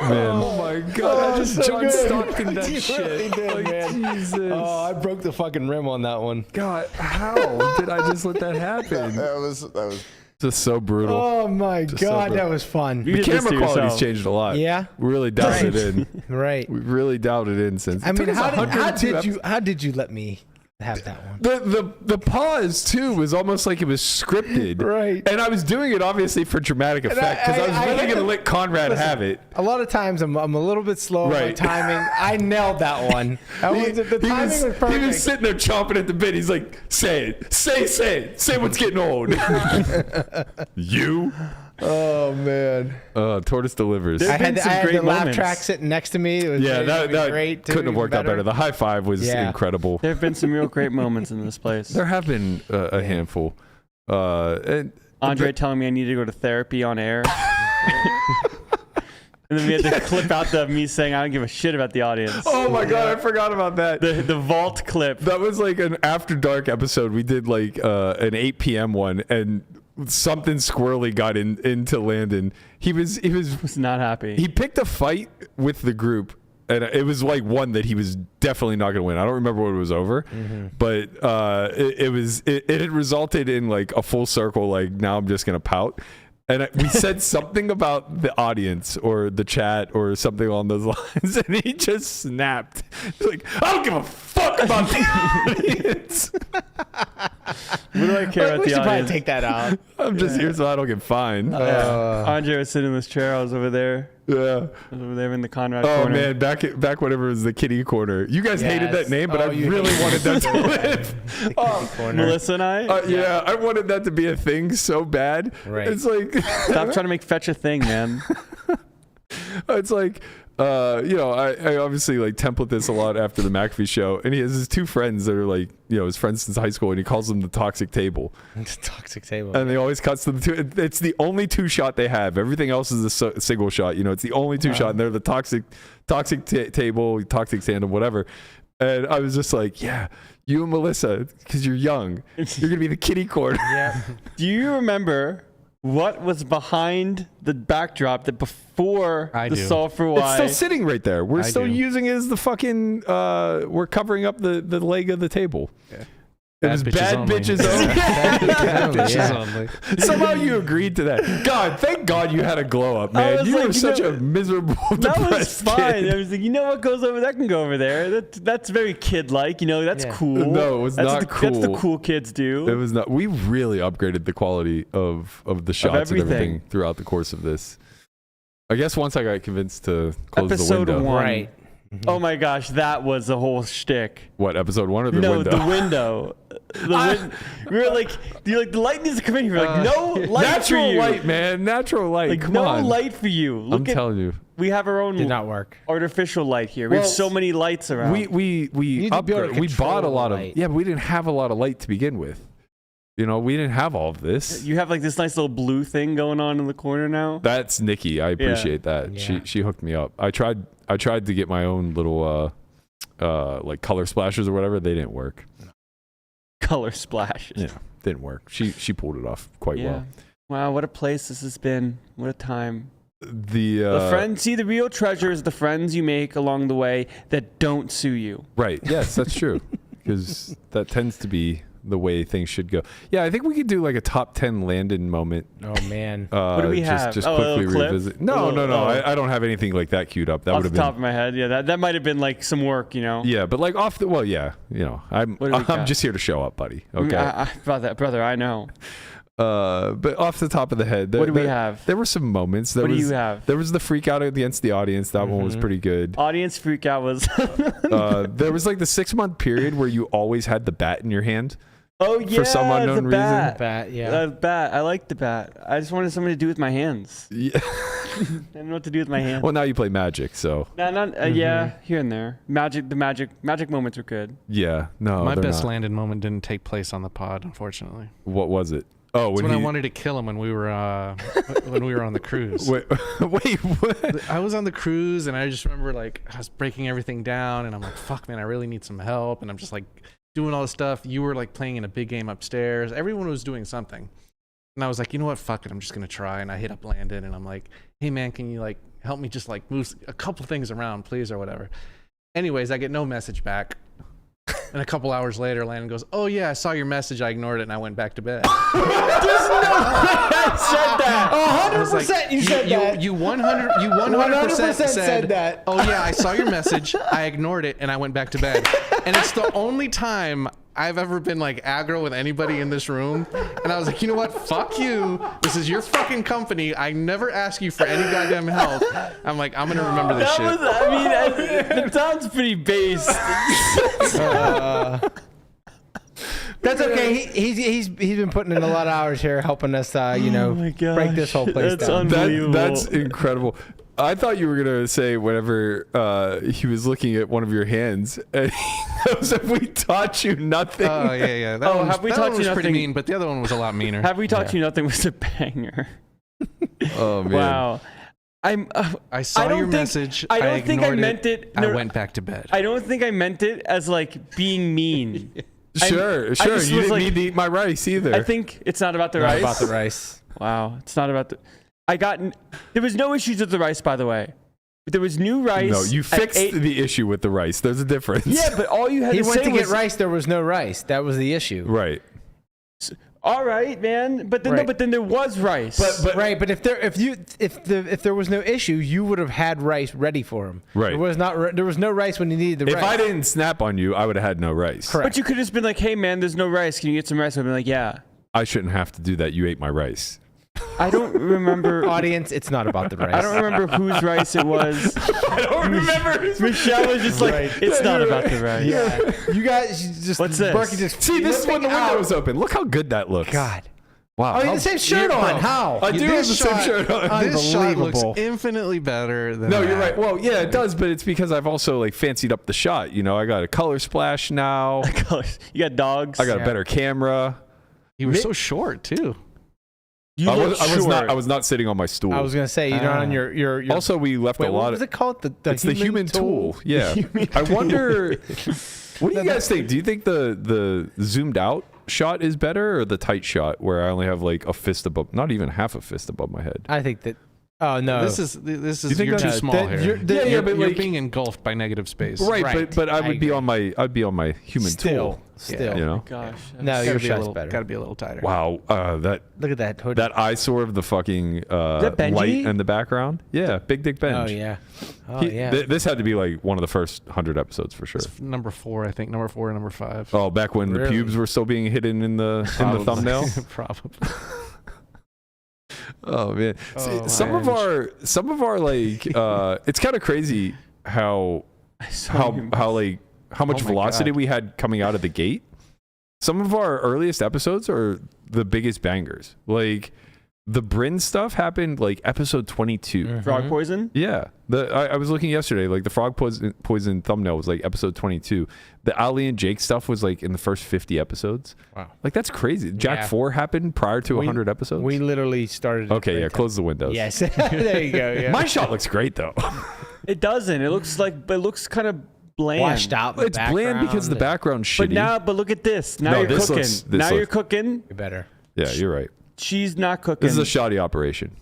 Man. Oh my god! I just so John good. Stockton that You shit. really did, Like, man. Jesus. Oh, I broke the fucking rim on that one. God, how did I just let that happen? That was Just so brutal. Oh my Just so god, brutal. that was fun. You The did this camera to quality's yourself. changed a lot. Yeah? We really dialed it in. Right. We really dialed it in since. I it mean, took us 102 how did you let me have that one? The pause too was almost like it was scripted, Right. And I was doing it obviously for dramatic effect because I was really going to let Conrad have it. A lot of times I'm a little bit slow on my Right. timing. I nailed that one. The timing was perfect. He was sitting there chomping at the bit. He's like, "Say it, say what's getting old." You. Oh man. Tortoise delivers. I had some the great laugh moments. track sitting next to me. It was that great. couldn't have worked out better. The high five was incredible. There have been some real great moments in this place. There have been a handful. And Andre telling me I need to go to therapy on air. And then we had to clip out me saying I don't give a shit about the audience. Oh my god, I forgot about that. The vault clip. That was like an after dark episode. We did like an 8 p.m. one, and something squirrely got into Landon. He was not happy. He picked a fight with the group, and it was like one that he was definitely not going to win. I don't remember what it was over, but it had resulted in like a full circle. Like, now I'm just going to pout. And we said something about the audience or the chat or something along those lines, and he just snapped. He's like, I don't give a fuck about the audience. What do I care about we the should probably audience? take that out. I'm just here so I don't get fined. Andre was sitting in this chair. I was over there. Yeah. I was over there in the Conrad Oh corner. man, back whenever it was the kitty corner. You guys hated that name, but I you really wanted that to hated live. Melissa and I. Yeah, I wanted that to be a thing so bad. Right. It's like Stop trying to make fetch a thing, man. it's like I obviously like template this a lot after the McAfee show, and he has his two friends that are like, his friends since high school, and he calls them the toxic table. It's a toxic table. And they always cuts to the two. It's the only two shot they have. Everything else is a single shot. It's the only two shot, and they're the toxic table, toxic tandem, whatever. And I was just like, yeah, you and Melissa, because you're young, you're gonna be the kitty corner. Yeah. Do you remember what was behind the backdrop that before the Solve for Why? It's still sitting right there. We're still using it as the fucking. We're covering up the leg of the table. Yeah. It was bad bitches only. Bitches only. Somehow you agreed to that. God, thank God you had a glow up, man. You were such a miserable, That was depressed fine. kid. I was like, what goes over that can go over there. That's very kid-like. That's cool. No, it was that's not cool. That's the cool kids do. It was not. We really upgraded the quality of the shots and everything throughout the course of this. I guess once I got convinced to close Episode the window. 1. Right. Oh my gosh, that was the whole shtick. What, episode 1 or the No, window? the window. We were like, you're like, the light needs to come in. You're like, no light for you. Natural light, man. Natural light. Like, Come no on. light for you. I'm telling you. We have our own Did not work. artificial light here. We have so many lights around. We need to be able to we bought a control lot the of light. but we didn't have a lot of light to begin with. We didn't have all of this. You have like this nice little blue thing going on in the corner now. That's Nikki. I appreciate that. Yeah. She hooked me up. I tried to get my own little like color splashes or whatever. They didn't work. Color splashes. Yeah, didn't work. She pulled it off quite well. Wow, what a place this has been. What a time. The friends, see, the real treasure is the friends you make along the way that don't sue you. Right. Yes, that's true. Because that tends to be the way things should go. Yeah, I think we could do like a top 10 Landon moment. Oh man. What do we have? Just a quickly little clip? revisit. No. I don't have anything like that queued up. That Off would the have top been of my head, yeah, that might have been like some work, Yeah, but like off the I'm What do we got? just here to show up, buddy. Okay. About that, brother, I know. But off the top of the head, What do we have? There were some moments. What do you have? There was the freak out against the audience. That one was pretty good. Audience freak out was. There was like the 6-month period where you always had the bat in your hand. Oh yeah, for some unknown the bat. reason. Bat, yeah. The bat. I like the bat. I just wanted something to do with my hands. Yeah. I don't know what to do with my hands. Well, now you play Magic, so. No, not yeah, here and there. The magic moments are good. Yeah, no. My they're best not. Landon moment didn't take place on the pod, unfortunately. What was it? Oh, It's when I wanted to kill him when we were on the cruise. Wait, what? I was on the cruise and I just remember like I was breaking everything down and I'm like, fuck man, I really need some help. And I'm just like doing all this stuff. You were like playing in a big game upstairs. Everyone was doing something. And I was like, you know what? Fuck it. I'm just going to try. And I hit up Landon and I'm like, hey man, can you like help me just like move a couple things around, please, or whatever. Anyways, I get no message back. And a couple hours later, Landon goes, "Oh yeah, I saw your message. I ignored it and I went back to bed." There's no way I said that. 100% you said that. You 100% said that. "Oh yeah, I saw your message. I ignored it and I went back to bed." And it's the only time I've ever been like aggro with anybody in this room. And I was like, you know what? Fuck you. This is your fucking company. I never ask you for any goddamn help. I'm like, I'm gonna remember this shit. That sounds pretty base. That's okay. He's been putting in a lot of hours here helping us, break this whole place down. That's incredible. I thought you were gonna say whenever he was looking at one of your hands, and he goes, "Have we taught you nothing?" Oh yeah. Have we taught you was nothing? pretty mean, but the other one was a lot meaner. Have we taught you nothing was a banger. Oh man! Wow. I saw your message. I don't think I meant it. I went back to bed. I don't think I meant it as like being mean. Sure. You didn't need to eat my rice either. I think it's not about the rice. Not about the rice. Wow, it's not about the. There was no issues with the rice, by the way. There was new rice. No, you fixed the issue with the rice. There's a difference. Yeah, but all you had to say was... He went to get rice, there was no rice. That was the issue. Right. All right, man. But then, but then there was rice. But if there was no issue, you would have had rice ready for him. Right. There was no rice when you needed the rice. If I didn't snap on you, I would have had no rice. Correct. But you could have just been like, "Hey, man, there's no rice. Can you get some rice?" I'd be like, "Yeah." I shouldn't have to do that. You ate my rice. I don't remember. Audience, it's not about the rice. I don't remember whose rice it was. I don't remember. Michelle was just like, "It's not about the rice." Yeah. You guys just... What's this? Berkey just... See, this is when the window was open. Look how good that looks. God. Wow. Oh, you have the same shirt on. How? I do have the same shirt on. This shot looks infinitely better than you're right. Well, yeah, it does, but it's because I've also like fancied up the shot. I got a color splash now. You got dogs. I got a better camera. You were so short too. I was not sitting on my stool. I was gonna say you're not on your. Also, we left a lot. What was it called? It's the human tool. Yeah. I wonder. What do you guys think? Do you think the zoomed out shot is better, or the tight shot where I only have like a fist above, not even half a fist above my head? I think that. Oh no! This is you're too small here. But you're being engulfed by negative space. Right. But I'd be on my human tool. Still. Gosh. No, your shot's better. Got to be a little tighter. Wow. Look at that hood. That eyesore of the fucking light in the background. Yeah. Big Dick Benj. Oh yeah. This had to be like one of the first 100 episodes for sure. It's number 4, I think. Number 4 and number 5. Oh, back when the pubes were still being hidden in the thumbnail. Probably. Oh man. See, some of our like it's kind of crazy how much velocity we had coming out of the gate. Some of our earliest episodes are the biggest bangers. Like the Bryn stuff happened like episode 22. Mm-hmm. Frog poison? Yeah. I was looking yesterday, like the frog poison thumbnail was like episode 22. The Ali and Jake stuff was like in the first 50 episodes. Wow. Like that's crazy. Jack 4 happened prior to 100 episodes. We literally started. Okay, yeah, close the windows. Yes. There you go. Yeah. My shot looks great though. It doesn't. It looks kind of bland. Washed out. It's bland because the background's shitty. But look at this. Now you're cooking. You're cooking. You're better. Yeah, you're right. She's not cooking. This is a shoddy operation.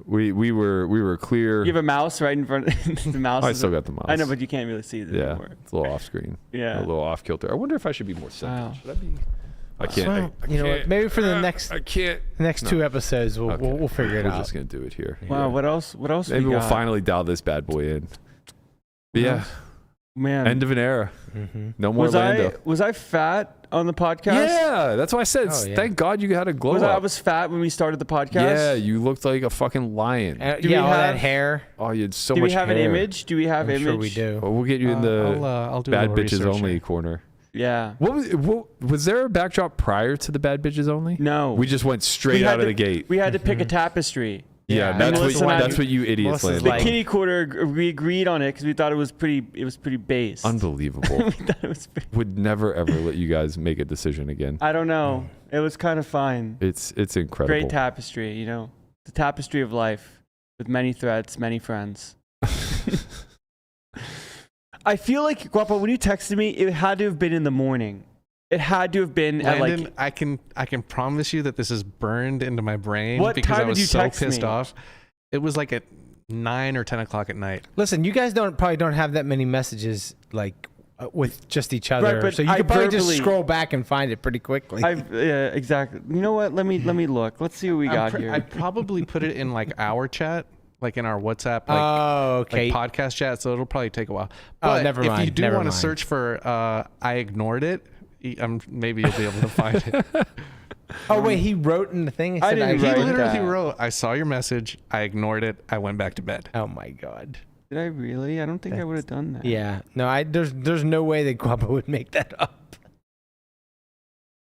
We were clear. You have a mouse right in front of the mouse. I still got the mouse. I know, but you can't really see it anymore. It's a little off screen. Yeah. A little off kilter. I wonder if I should be more centered. Wow. Should I be? I can't. You know what? Maybe for the next. I can't. The next 2 episodes, we'll figure it out. We're just gonna do it here. Wow. What else? Maybe we'll finally dial this bad boy in. But yeah. Man. End of an era. Mm-hmm. No more Lando. Was I fat on the podcast? Yeah, that's why I said. Thank God you had a glow up. I was fat when we started the podcast. Yeah, you looked like a fucking lion. All that hair. Oh, you had so much. Do we have hair. an image? Do we have image? Sure we do. Well, we'll get you in the I'll do bad bitches only corner. Yeah. What was there a backdrop prior to the bad bitches only? No. We just went straight out of the gate. We had to pick a tapestry. Yeah, that's what you idiots landed. The kitty quarter, we agreed on it because we thought it was pretty base. Unbelievable. We thought it was would never ever let you guys make a decision again. I don't know. It was kind of fine. It's incredible. Great tapestry, the tapestry of life with many threads, many friends. I feel like, Guapo, when you texted me, it had to have been in the morning. It had to have been Landon, at like... I can promise you that this is burned into my brain what because time I was did you so text pissed me? off. It was like at 9 or 10 o'clock at night. Listen, you guys probably don't have that many messages like with just each other, Right, but so you I could probably just verbally- scroll back and find it pretty quickly. Yeah, exactly. You know what? Let me look. Let's see what we got here. I probably put it in like our chat, like in our WhatsApp, like, okay. like podcast chat. So it'll probably take a while. Oh, But never if mind, you do never want to mind. search for I ignored it, maybe you'll be able to find it. Oh wait, he wrote in the thing. He I said, didn't He write literally that. wrote, I saw your message, I ignored it, I went back to bed. Oh my god. Did I really? I don't think I would have done that. Yeah. No, there's no way that Guapa would make that up.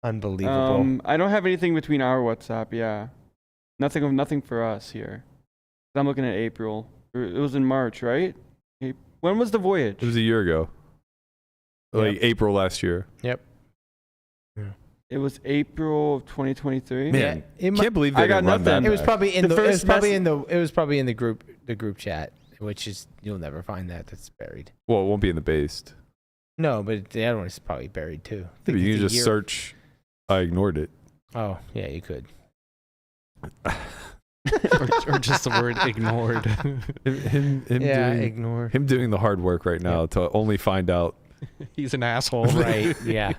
Unbelievable. I don't have anything between our WhatsApp. Yeah, nothing for us here. I'm looking at April. It was in March, right? When was the voyage? It was a year ago. Like April last year. Yep. It was April of 2023. Man, it can't believe they I got didn't run nothing. that It was back. probably in The the. It was first probably in the. It was probably in the group chat, which is you'll never find that. That's buried. Well, it won't be in the based. No, but the other one is probably buried too. I think You it's can a just year- search. I ignored it. Oh yeah, you could. or just the word ignored. Him Ignore. him doing the hard work right now to only find out. He's an asshole. Right. Yeah.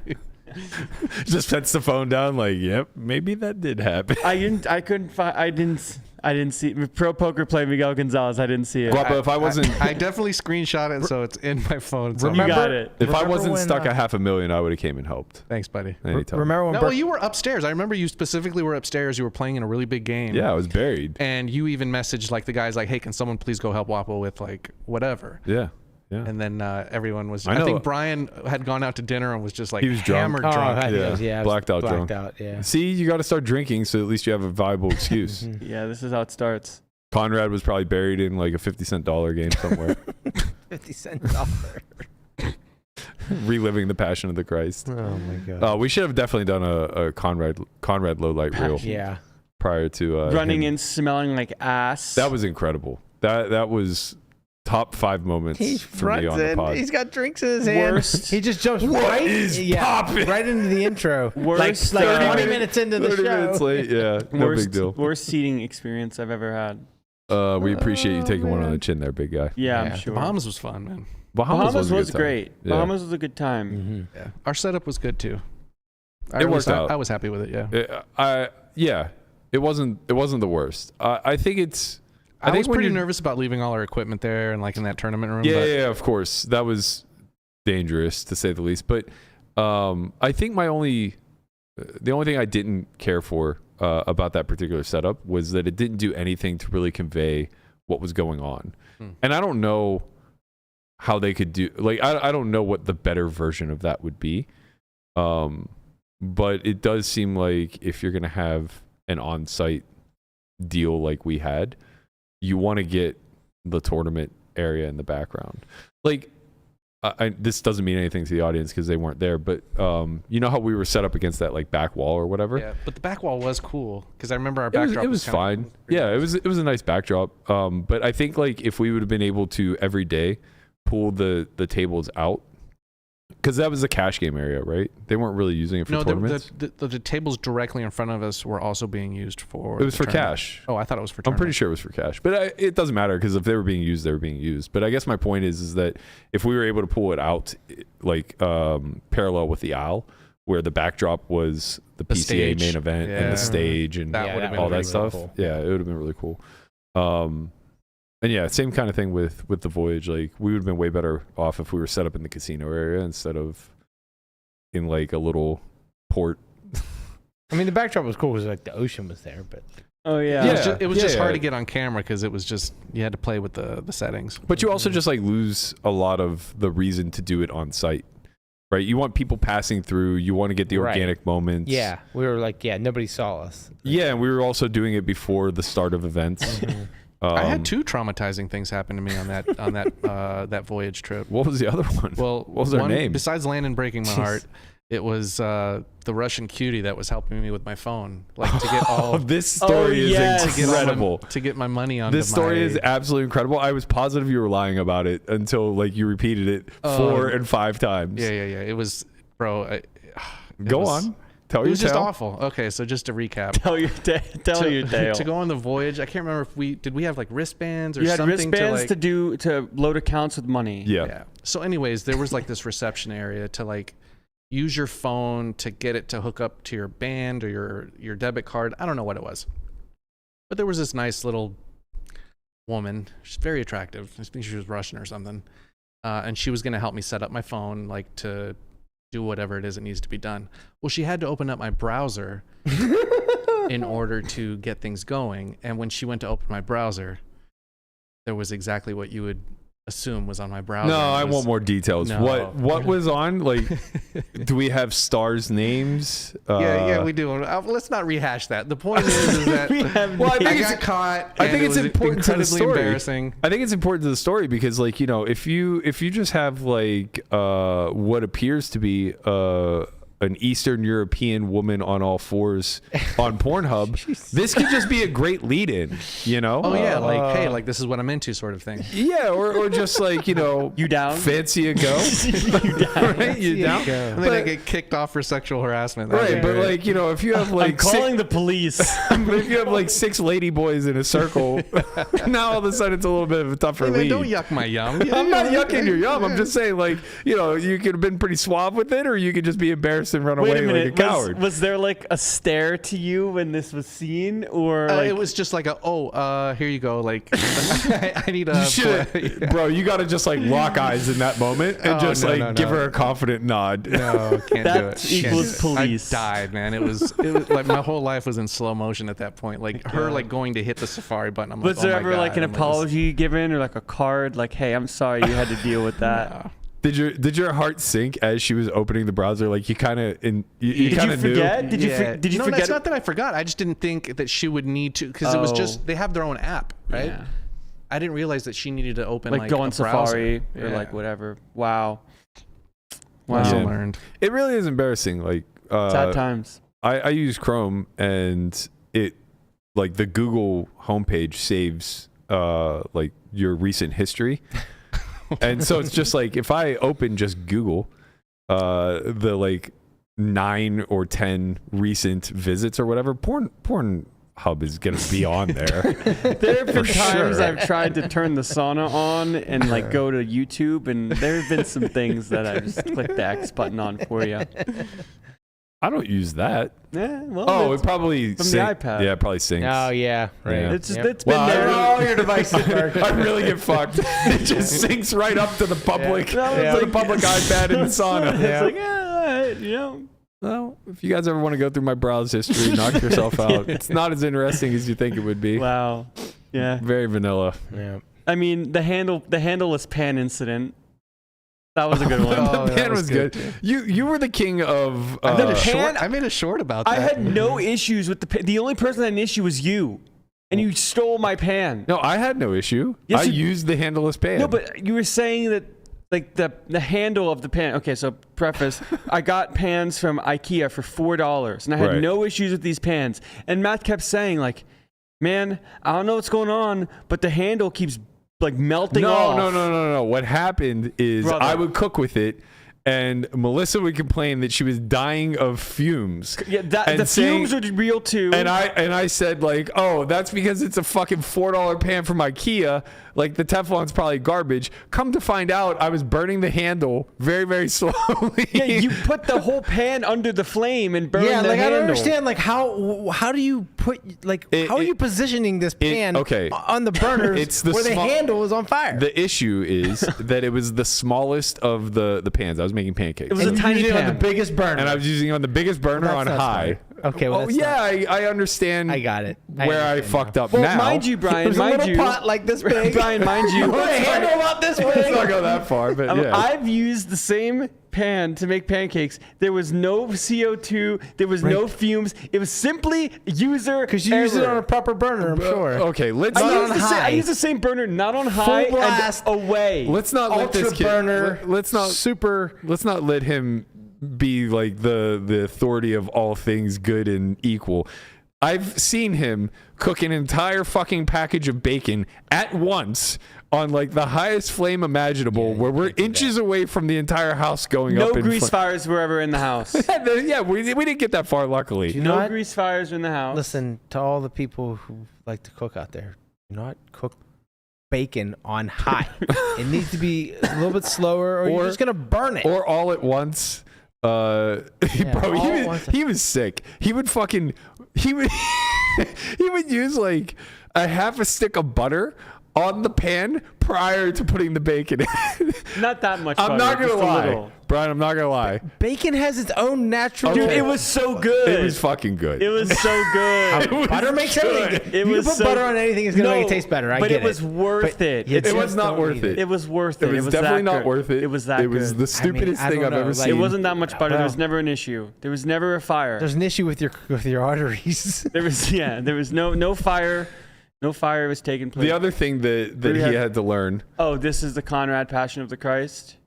Just sets the phone down. Like, yep, maybe that did happen. I couldn't find. I didn't see Pro Poker play Miguel Gonzalez. I didn't see it. Guapa, if I wasn't, I definitely screenshot it, so it's in my phone. So. You got it. if I remember wasn't when, stuck at $500,000, I would have came and helped. Thanks, buddy. Anytime. Remember when? No, well, you were upstairs. I remember you specifically were upstairs. You were playing in a really big game. Yeah, I was buried. And you even messaged like the guys like, "Hey, can someone please go help Wapo with like whatever?" Yeah. And then everyone was. I I know. think Brian had gone out to dinner and was just like He was drunk. hammered Oh, drunk. I think it was, I was Blacked out drunk. Yeah. See, you got to start drinking so at least you have a viable excuse. Yeah, this is how it starts. Conrad was probably buried in like a 50-cent dollar game somewhere, 50-cent dollar. reliving the Passion of the Christ. Oh my god. We should have definitely done a Conrad low light reel Yeah. prior to Running him. in, smelling like ass. That was incredible. That was top 5 moments for me on the pod. He's got drinks in his hand. Worst. He just jumps What right, is poppin'? right into the intro. Worst, like 20 30 minutes into the 30 show. minutes late, yeah, no worst, big deal. Worst seating experience I've ever had. We appreciate you taking one on the chin there, big guy. Yeah, Yeah, I'm sure. Bahamas was fun, man. Bahamas was, a was good time. great. Yeah. Bahamas was a good time. Yeah, our setup was good too. It worked out. I was happy with it. Yeah, It wasn't the worst. I think it's. I think was when pretty you're- nervous about leaving all our equipment there and like in that tournament room. Yeah, but yeah, of course. That was dangerous to say the least. But I think the only thing I didn't care for about that particular setup was that it didn't do anything to really convey what was going on. And I don't know how they could do. Like, I don't know what the better version of that would be. But it does seem like if you're gonna have an on-site deal like we had, you want to get the tournament area in the background. Like, this doesn't mean anything to the audience because they weren't there, but you know how we were set up against that like back wall or whatever. yeah, but the back wall was cool because I remember our backdrop. It was kinda fine. pretty Yeah, nice. it was a nice backdrop. But I think like if we would have been able to every day pull the tables out, because that was the cash game area, right? They weren't really using it for No, tournaments. the tables directly in front of us were also being used for. It was the for tournament. cash. Oh, I thought it was for. I'm pretty tournament. sure it was for cash, but it doesn't matter because if they were being used, they were being used. But I guess my point is that if we were able to pull it out, like parallel with the aisle, where the backdrop was the PCA stage. main event and Yeah. the stage and That would have been all that really stuff, cool. yeah, it would have been really cool. And yeah, same kind of thing with the voyage. Like we would have been way better off if we were set up in the casino area instead of in like a little port. I mean, the backdrop was cool because like the ocean was there, but Oh yeah. It was just yeah. hard to get on camera because it was just you had to play with the settings. But you also just like lose a lot of the reason to do it on site, right? You want people passing through. You want to get the Right. organic moments. yeah, we were like, yeah, nobody saw us. Yeah, and we were also doing it before the start of events. I had 2 traumatizing things happen to me on that that voyage trip. What was the other one? Well, what was their one, name? Besides Landon breaking my heart, it was the Russian cutie that was helping me with my phone, like to get all This story yes. is incredible. to get my money on. This story is absolutely incredible. I was positive you were lying about it until like you repeated it 4 and 5 times. Yeah. It was, bro. Go on. Tell It your was just tale. awful. Okay, so just to recap. Tell your tale. To go on the voyage, I can't remember if we have like wristbands or You had something wristbands to like, to load accounts with money. Yeah. So anyways, there was like this reception area to like use your phone to get it to hook up to your band or your debit card. I don't know what it was. But there was this nice little woman. She's very attractive. I think she was Russian or something. And she was going to help me set up my phone like to do whatever it is that needs to be done. Well, she had to open up my browser in order to get things going. And when she went to open my browser, there was exactly what you would assume was on my browser. No, I want more details. No. What was on? Like, do we have stars' names? Yeah, we do. Let's not rehash that. The point is that I got caught. I think it's important to the incredibly story. embarrassing. I think it's important to the story because, like, you know, if you just have like what appears to be an Eastern European woman on all fours on Pornhub, this could just be a great lead-in, you know? Oh yeah, like hey, like this is what I'm into, sort of thing. Yeah, or just like, you know, You down? fancy a go, right? You down? And then I get kicked off for sexual harassment. Right, but like, you know, if you have like I'm calling the police. but if you have like 6 lady boys in a circle, now all of a sudden it's a little bit of a tougher Hey, man, lead. don't yuck my yum. I'm not yucking your yum. I'm just saying, like, you know, you could have been pretty suave with it, or you could just be embarrassed and run Wait away a minute. like a coward. Was there like a stare to you when this was seen, or like It was just like here you go. Like I need a. You should, bro. You got to just like lock eyes in that moment and just give her a confident nod. No, can't That do it. equals police. I died, man. It was like my whole life was in slow motion at that point. Like her like going to hit the Safari button. I'm was like, there oh my ever God. like an I'm this- apology given or like a card like, hey, I'm sorry you had to deal with that? Did your heart sink as she was opening the browser? Like you kind of Did you forget? Did you no, forget? it's not that I forgot. I just didn't think that she would need to because it was just they have their own app, right? Yeah. I didn't realize that she needed to open Like go on a browser. Safari or Yeah. like whatever. Wow. Lesson Yeah. learned. It really is embarrassing. Like Sad times. I use Chrome and it like the Google homepage saves like your recent history. And so it's just like if I open just Google, the like 9 or 10 recent visits or whatever, Pornhub is gonna be on there. There have been For times sure. I've tried to turn the sauna on and like go to YouTube, and there have been some things that I just click the X button on for you. I don't use that. Yeah, well, Oh, it's it probably from sync- the iPad. Yeah, it probably syncs. Oh yeah, right. Yeah. It's just Yep. it's been Well, there. all your devices. I really get fucked. It just syncs right up to the public, Yeah. to the public iPad in the sauna. It's like, all right, you know. Well, if you guys ever want to go through my browse history, knock yourself out. It's not as interesting as you think it would be. Wow. Yeah. Very vanilla. Yeah. I mean, the handleless pan incident. That was a good one. Oh, The that pan was was good, good. You were the king of. I made a pan- short. I made a short about that. I had no issues with the pan. The only person that had an issue was you. And you stole my pan. No, I had no issue. Yes, I you- used the handleless pan. No, but you were saying that like the handle of the pan. Okay, so preface, I got pans from IKEA for $4 and I had Right. no issues with these pans. And Matt kept saying like, man, I don't know what's going on, but the handle keeps like melting off. No. What happened is Brother. I would cook with it, and Melissa would complain that she was dying of fumes. Yeah, And the saying- fumes are real too. And I said like, oh, that's because it's a fucking $4 pan from IKEA. Like the Teflon's probably garbage. Come to find out, I was burning the handle very, very slowly. Yeah, you put the whole pan under the flame and burned Yeah, the like handle. I don't understand. Like how do you put like how are you positioning this pan on the burners It's the where the small- handle is on fire? The issue is that it was the smallest of the pans. I was making pancakes. It was a tiny Usually pan. on the biggest burner. and I was using it on the biggest burner Well, on that's not high. smart. Okay, well, Oh, that's yeah, I understand. I got it. Where I fucked up Well, now. mind you, Brian, There's a mind little you, pot like this big. Brian, mind you, With a handle about this Let's big. not go that far, but yeah. I've used the same pan to make pancakes. There was no CO2. There was no fumes. It was simply user Because you use it on error. a proper burner, I'm sure. Okay, let's I not, used, I used the same burner, not on high blast. and away. let's not let this Ultra kid. burner. Let's not super. Let's not let him be like the authority of all things good and equal. I've seen him cook an entire fucking package of bacon at once on like the highest flame imaginable, where we're inches away from the entire house going up. No grease fires were ever in the house. Yeah, we didn't get that far, luckily. No grease fires in the house. Listen to all the people who like to cook out there. Do not cook bacon on high. It needs to be a little bit slower, or you're just gonna burn it. Or all at once. Bro, he was sick. He would he would use like a half a stick of butter on the pan prior to putting the bacon in. Not that much I'm butter, not gonna just a lie, little. Brian. I'm not gonna lie. Bacon has its own natural. Dude, it was so good. It was fucking good. It was so good. Butter makes everything good. It You was can put so- butter on anything; it's gonna make it taste better. I but get it was worth it. It was not worth it. It was worth it. It was definitely that not good. worth it. It was that It was good. the stupidest I thing don't I've know, ever like- seen. It wasn't that much butter. There Well- was never an issue. There was never a fire. There's an issue with your arteries. There was no fire. No fire was taking place. The other thing that he had to learn. Oh, this is the Conrad Passion of the Christ.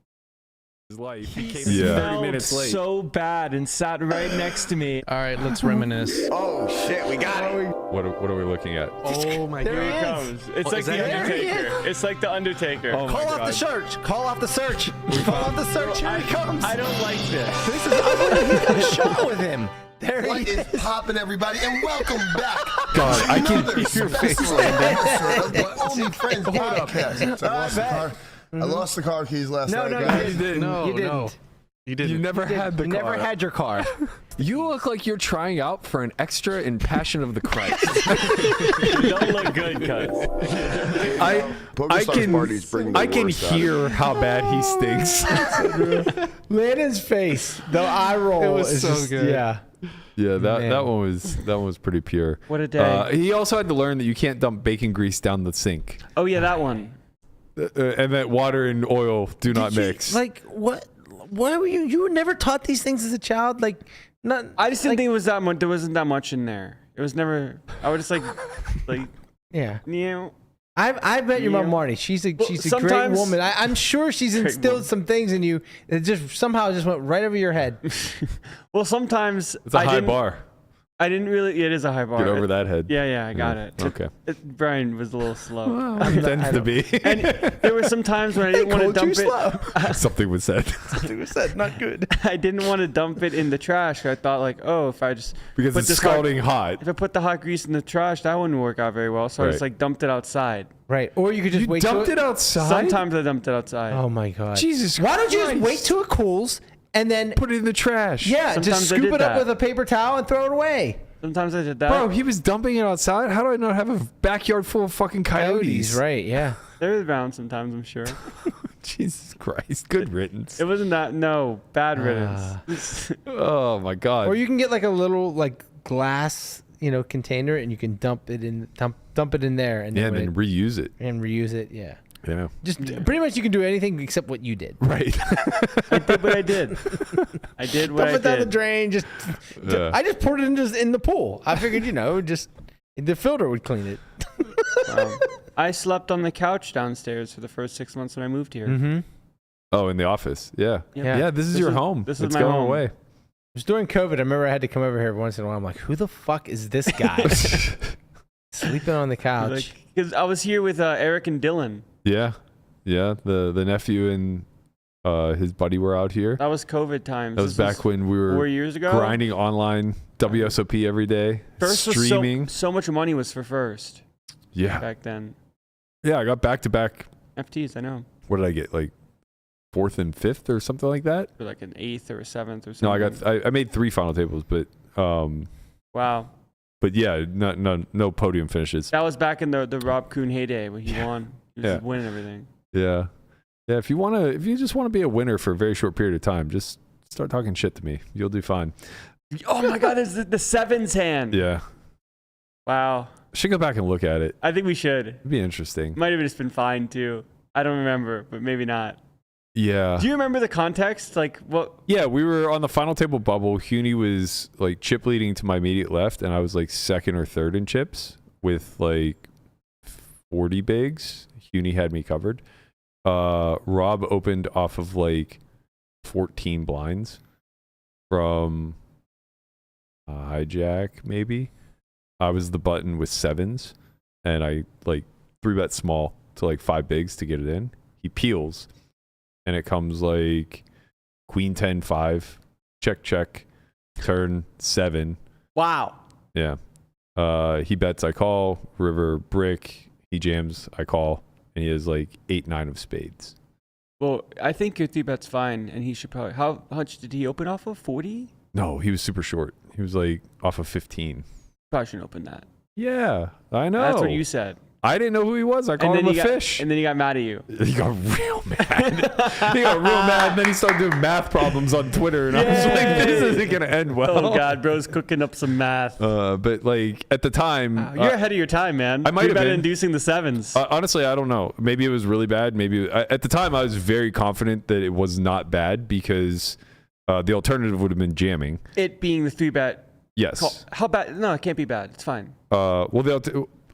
His life. He came Yeah. 30 minutes late. So bad and sat right next to me. All right, let's reminisce. Oh shit, we got it. What are we looking at? Oh my There he god. comes. It's like the Undertaker. It's like the Undertaker. Oh my Call off God. the search. Call off the search. Call off the search. Here he comes. I don't like this. This is unbelievable. He's got a show with him. There he What is popping, everybody, and welcome back. God, I can Another hear your face. special episode of the Only Friends podcast. I lost the car keys last night, guys. You didn't. No, You didn't. no. You didn't. You never had the You car. never had your car. You look like you're trying out for an extra in Passion of the Christ. You don't look good, cuz. I can hear how bad he stinks. Landon's face, the eye roll. It was is so just, good. Yeah. Yeah, that Man. one was pretty pure. What a day. He also had to learn that you can't dump bacon grease down the sink, Oh yeah, that one. and that water and oil do not mix. Like what? Why were you? You were never taught these things as a child. Like, not. I just didn't think it was that much. There wasn't that much in there. It was never. I was just like, Yeah. you know. I bet your mom Yeah. Marty. She's a great sometimes- woman. I'm sure she's Great instilled woman. some things in you that just somehow just went right over your head. Well, sometimes It's a high didn't- bar. I didn't really. It is a high bar. Get over that head. Yeah, I got it. Okay. Brian was a little slow. It tends to be. And there were some times when I didn't want to dump it. Something was said. Something was said. Not good. I didn't want to dump it in the trash. I thought like, oh, if I just Because put it's this scalding hot. If I put the hot grease in the trash, that wouldn't work out very well. So I just Right. like dumped it outside. Right. Or you could just You wait. dumped till it outside? Sometimes I dumped it outside. Oh my god. Jesus Why don't you just Christ. wait till it cools and then Put it in the trash. yeah, Sometimes just I scoop did it up that. with a paper towel and throw it away. Sometimes I did that. Bro, he was dumping it outside. How do I not have a backyard full of fucking coyotes? Right. Yeah. They're around sometimes, I'm sure. Jesus Christ. Good riddance. It wasn't that. No, bad riddance. Oh my God. Or you can get like a little like glass, container, and you can dump it in there, and yeah, then, and then reuse it. and reuse it. Yeah. Yeah. Just pretty much you can do anything except what you did. Right. I did what I did. I did what Dump I it down the did. drain. Yeah. I just poured it in the pool. I figured, just the filter would clean it. I slept on the couch downstairs for the first 6 months when I moved here. Mm-hmm. Oh, in the office. Yeah. Yeah. Yeah. This is your home. This is it's my going home. away. It was during COVID. I remember I had to come over here every once in a while. I'm like, who the fuck is this guy sleeping on the couch? Because I was here with Eric and Dylan. Yeah. Yeah. The nephew and his buddy were out here. That was COVID times. That was This back when we were 4 years ago. grinding online WSOP every day. First streaming. was so much money was for first Yeah. back then. Yeah. I got back to back. FTs, I know. What did I get? Like 4th and 5th or something like that? For like an 8th or a 7th or No, something. I made 3 final tables, but Wow. but yeah, no podium finishes. That was back in the Rob Kuhn heyday when he won. He was Yeah. winning everything. Yeah. Yeah, if you just want to be a winner for a very short period of time, just start talking shit to me. You'll do fine. Oh my God, it's the sevens hand. Yeah. Wow. Should go back and look at it. I think we should. It'd be interesting. Might have just been fine too. I don't remember, but maybe not. Yeah. Do you remember the context? Like what? Yeah, we were on the final table bubble. Hunie was like chip leading to my immediate left, and I was like 2nd or 3rd in chips with like 40 bigs. Hunie had me covered. Rob opened off of like 14 blinds from hijack maybe, I was the button with 7s, and I like 3-bet small to like 5 bigs to get it in. He peels, and it comes like queen 10 5, check, turn 7. Wow. Yeah. He bets, I call, river brick, he jams, I call, and he has like 8-9 of spades. Well, I think your 3-bet's fine, and he should probably. How much did he open off of? 40? No, he was super short. He was like off of 15. Probably shouldn't open that. Yeah, I know. That's what you said. I didn't know who he was. I called him a fish. And then he got mad at you. He got real mad. He got real mad, and then he started doing math problems on Twitter, and I was like, this isn't going to end well. Oh, God, bro's cooking up some math. But, like, at the time... You're ahead of your time, man. I might have been. Inducing the 7s. Honestly, I don't know. Maybe it was really bad. Maybe at the time, I was very confident that it was not bad because the alternative would have been jamming. It being the 3-bet. Yes. How bad? No, it can't be bad. It's fine. Well,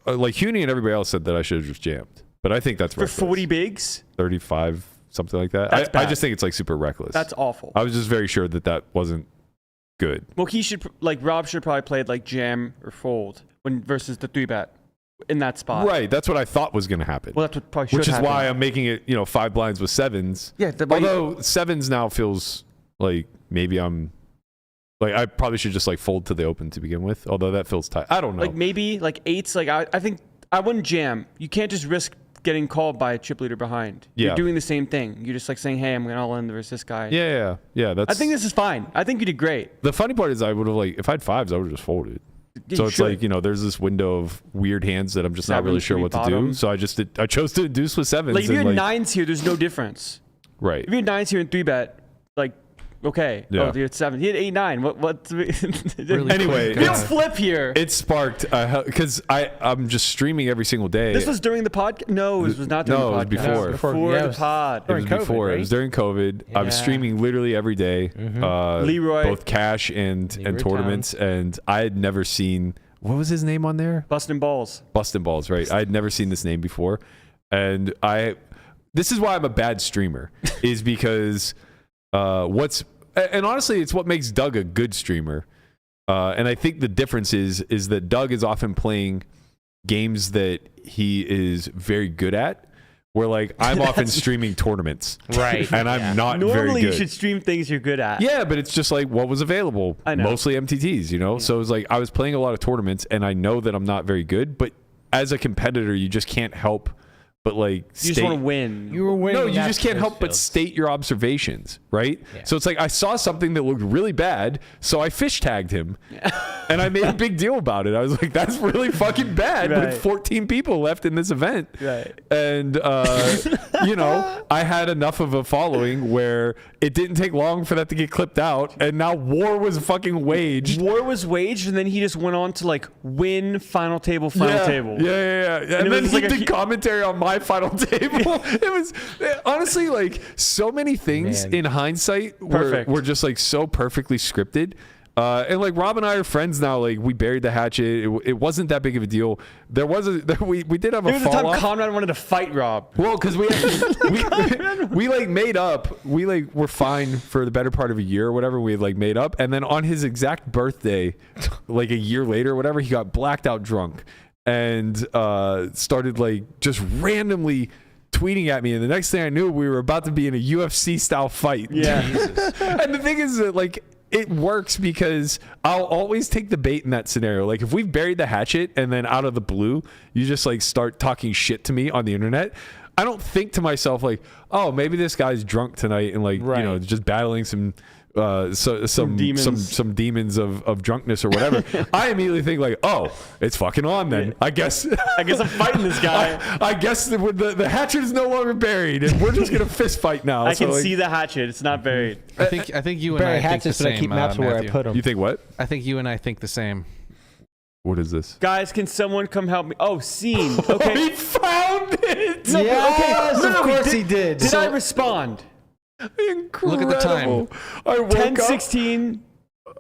like Hunie and everybody else said that I should have just jammed, but I think that's for 40 bigs, 35, something like that. I just think it's like super reckless. That's awful. I was just very sure that wasn't good. Well, he should Rob should probably played like jam or fold versus the 3-bet in that spot. Right. That's what I thought was going to happen. Well, that's what probably should Which is happen. why I'm making it 5 blinds with 7s. Yeah. Although 7s now feels like maybe I'm. Like, I probably should just, like, fold to the open to begin with, although that feels tight. I don't know. Like, maybe, like, 8s, like, I think I wouldn't jam. You can't just risk getting called by a chip leader behind. Yeah. You're doing the same thing. You're just, like, saying, hey, I'm going to all in versus this guy. Yeah. I think this is fine. I think you did great. The funny part is I would have, like, if I had 5s, I would have just folded. Yeah, so it's like, there's this window of weird hands that I'm just not really sure what to do. So I chose to induce with 7s. Like, if you had 9s here, there's no difference. Right. If you had 9s here in 3-bet, like, okay. Yeah. Oh, you had 7. He had 8-9. What? Really anyway, you flip here. It sparked because I'm just streaming every single day. This was during the podcast. No, this was not during the podcast. No, it was before. The pod. It was before. Right? It was during COVID. Yeah. I was streaming literally every day. Leroy, both cash and tournaments, and I had never seen. What was his name on there? Bustin' Balls. Bustin' Balls, right? I had never seen this name before, and this is why I'm a bad streamer, is because and honestly, it's what makes Doug a good streamer. And I think the difference is that Doug is often playing games that he is very good at, where like I'm often streaming tournaments. Right. And I'm not Normally very good. you should stream things you're good at. Yeah, but it's just like what was available. I know. Mostly MTTs, Yeah. So it was like I was playing a lot of tournaments, and I know that I'm not very good, but as a competitor, you just can't help but like you just want to win. You were winning. No, you just can't help but state your observations, right? Yeah. So it's like I saw something that looked really bad, so I fish tagged him, and I made a big deal about it. I was like, "That's really fucking bad." Right. But it's 14 people left in this event, right? And I had enough of a following where it didn't take long for that to get clipped out, and now war was fucking waged. War was waged, and then he just went on to like win final table. Yeah. And then he like did commentary on my final table. It was honestly like so many things in hindsight were just like so perfectly scripted. And like Rob and I are friends now. Like we buried the hatchet. It wasn't that big of a deal. We did have a fall. There was a time Conrad wanted to fight Rob. Well, because we like made up. We like were fine for the better part of a year or whatever. We had like made up, and then on his exact birthday, like a year later or whatever, he got blacked out drunk and started like just randomly tweeting at me, and the next thing I knew, we were about to be in a UFC style fight. Yeah. And the thing is that like it works because I'll always take the bait in that scenario. Like if we've buried the hatchet and then out of the blue you just like start talking shit to me on the internet, I don't think to myself like, oh, maybe this guy's drunk tonight and like just battling some demons of drunkenness or whatever. I immediately think like, oh, it's fucking on then. I guess I'm fighting this guy. I guess the hatchet is no longer buried, and we're just gonna fist fight now. I can see the hatchet. It's not buried. I think you and I think the same. I keep maps where I put them. You think what? I think you and I think the same. What is this? Guys, can someone come help me? Oh, scene. Okay. He found it. Yes, of course he did. Did I respond? Incredible. Look at the time. I woke 10:16.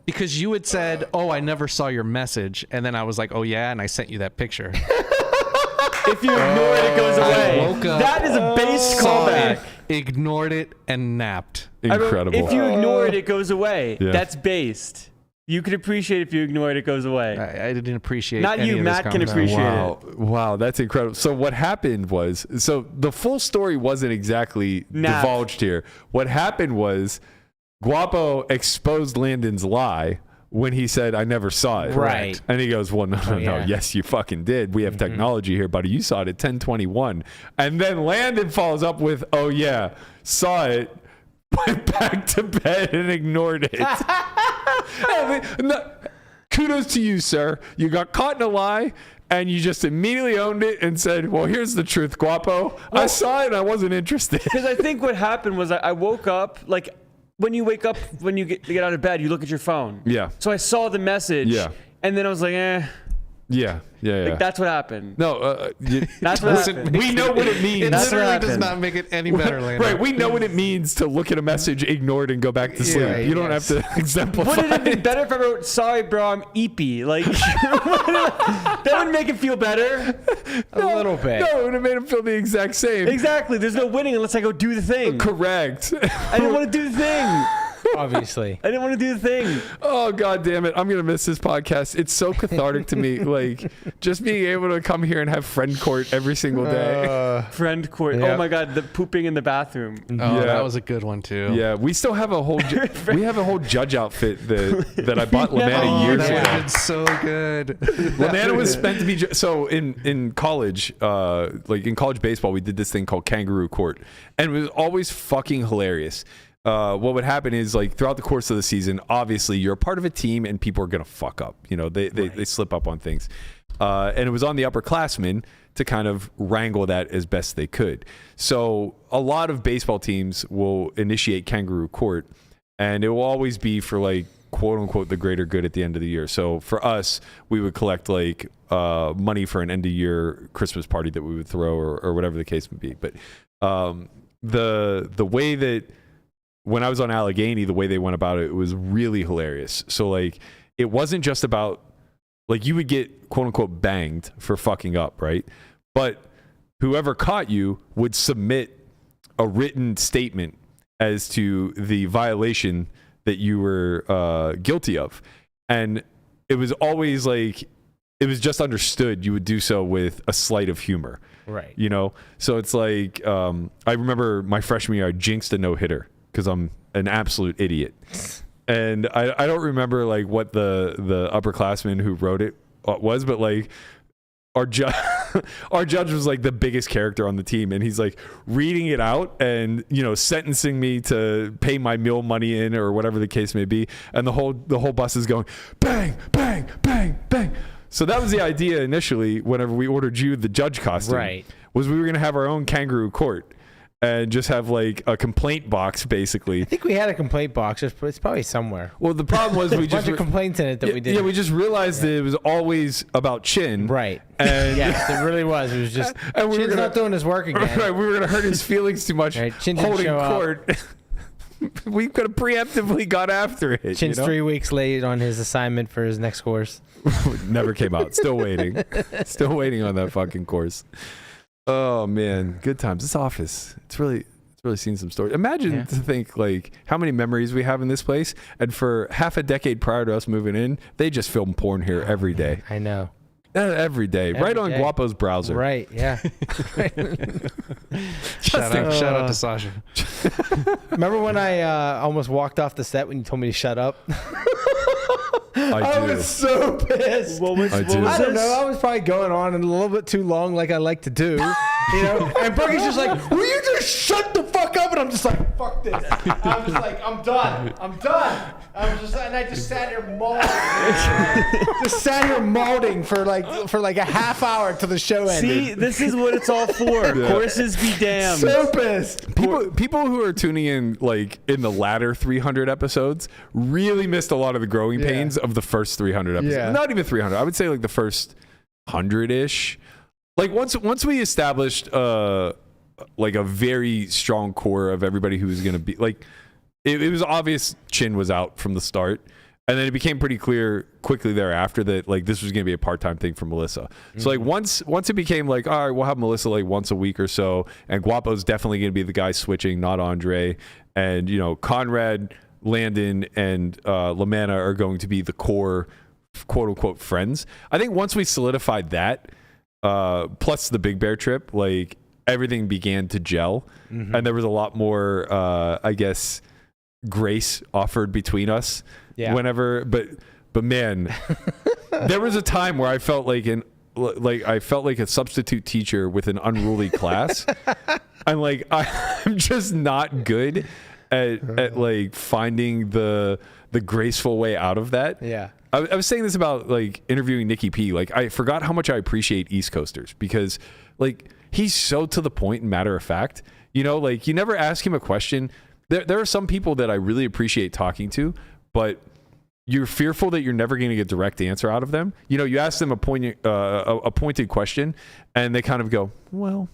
Because you had said, "Oh, I never saw your message," and then I was like, "Oh yeah," and I sent you that picture. If you ignore it, it goes away. I woke up, that is a base callback. Ignored it and napped. Incredible. If you ignore it, it goes away. Yeah. That's based. You can appreciate it if you ignore it, it goes away. I didn't appreciate. Not any you, of this Matt can conversation. appreciate it. Wow, that's incredible. So what happened was, so the full story wasn't exactly divulged here. What happened was Guapo exposed Landon's lie when he said, I never saw it. Right. And he goes, well, no. Yes, you fucking did. We have technology here, buddy. You saw it at 10:21. And then Landon follows up with, oh, yeah, saw it, went back to bed and ignored it. Kudos to you, sir. You got caught in a lie. And you just immediately owned it and said, well, here's the truth, Guapo. I saw it and I wasn't interested. Because I think what happened was I woke up, like, when you wake up, when you get out of bed, you look at your phone. Yeah. So I saw the message. Yeah. And then I was like, Yeah. Like, that's what happened. No, that's what happened. We know what it means. It literally does not make it any better, Landon. Right, we know what it means to look at a message, ignore it, and go back to sleep. You don't have to exemplify. Would it have been better if I wrote, sorry, bro, I'm eepy? Like, that would make it feel better. A little bit. No, it would have made him feel the exact same. Exactly. There's no winning unless I go do the thing. Correct. I didn't want to do the thing. Obviously. I didn't want to do the thing. Oh, God damn it. I'm going to miss this podcast. It's so cathartic to me. Like, just being able to come here and have friend court every single day. Friend court. Yeah. Oh, my God. The pooping in the bathroom. Oh, Yeah. that was a good one, too. Yeah, we still have a whole we have a whole judge outfit that I bought Lamanna Oh, years that ago. would have been so good. Lamanna was meant to be so in college, like in college baseball, we did this thing called kangaroo court, and it was always fucking hilarious. What would happen is, like, throughout the course of the season, obviously you're a part of a team and people are gonna fuck up. You know, they slip up on things, and it was on the upperclassmen to kind of wrangle that as best they could. So a lot of baseball teams will initiate kangaroo court, and it will always be for, like, quote unquote the greater good at the end of the year. So for us, we would collect, like, money for an end of year Christmas party that we would throw, or whatever the case would be. But the way that when I was on Allegheny, the way they went about it was really hilarious. So, like, it wasn't just about, like, you would get quote unquote banged for fucking up, right? But whoever caught you would submit a written statement as to the violation that you were guilty of. And it was always like, it was just understood you would do so with a slight of humor. Right. You know? So it's like, I remember my freshman year, I jinxed a no-hitter because I'm an absolute idiot. And I don't remember, like, what the upperclassman who wrote it was, but, like, our judge was, like, the biggest character on the team, and he's, like, reading it out and, you know, sentencing me to pay my meal money in or whatever the case may be, and the whole bus is going bang, bang, bang, bang. So that was the idea initially whenever we ordered you the judge costume. Right. Was we were going to have our own kangaroo court and just have, like, a complaint box, basically. I think we had a complaint box. It's probably somewhere. Well, the problem was we a bunch of complaints in it that we did. Yeah, we just realized that it was always about Chin. Right. And yes, it really was. It was just and we Chin's not doing his work again. Right, we were going to hurt his feelings too much Right, Chin didn't holding show court. We could have preemptively got after it. Chin's 3 weeks late on his assignment for his next course. Never came out. Still waiting. Still waiting on that fucking course. Oh, man. Good times. This office. It's really seen some stories. Imagine to think, like, how many memories we have in this place. And for half a decade prior to us moving in, they just film porn here every day. I know. Every day. Right on Guapo's browser. Right, yeah. Shout out to Sasha. Remember when I almost walked off the set when you told me to shut up? I do. was so pissed. What was I do. I don't this? know. I was probably going on a little bit too long, like I like to do. You know, and Berkey's just like, "Will you just shut the fuck up?" And I'm just like, "Fuck this." I'm just like, "I'm done. I'm done." And I just sat here mauling. Just sat here mauling for like a half hour till the show ended. See, this is what it's all for. Yeah. Courses be damned. So pissed. People who are tuning in, like, in the latter 300 episodes really missed a lot of the growing pains of the first 300 episodes. Yeah. Not even 300. I would say, like, the first 100-ish. Like, once we established like a very strong core of everybody who was going to be, like, it was obvious Chin was out from the start. And then it became pretty clear quickly thereafter that, like, this was going to be a part-time thing for Melissa. So, like, once it became like, all right, we'll have Melissa, like, once a week or so, and Guapo's definitely going to be the guy switching, not Andre. And, you know, Conrad Landon and Lamanna are going to be the core, quote unquote, friends. I think once we solidified that, plus the Big Bear trip, like everything began to gel, and there was a lot more, I guess, grace offered between us. Yeah. Whenever, but man, there was a time where I felt like a substitute teacher with an unruly class. I'm like, I'm just not good at like finding the graceful way out of that. Yeah. I was saying this about like interviewing Nikki P. Like, I forgot how much I appreciate East Coasters because like he's so to the point and matter of fact. You know, like you never ask him a question. There are some people that I really appreciate talking to, but you're fearful that you're never going to get a direct answer out of them. You know, you ask them a pointed question and they kind of go, well,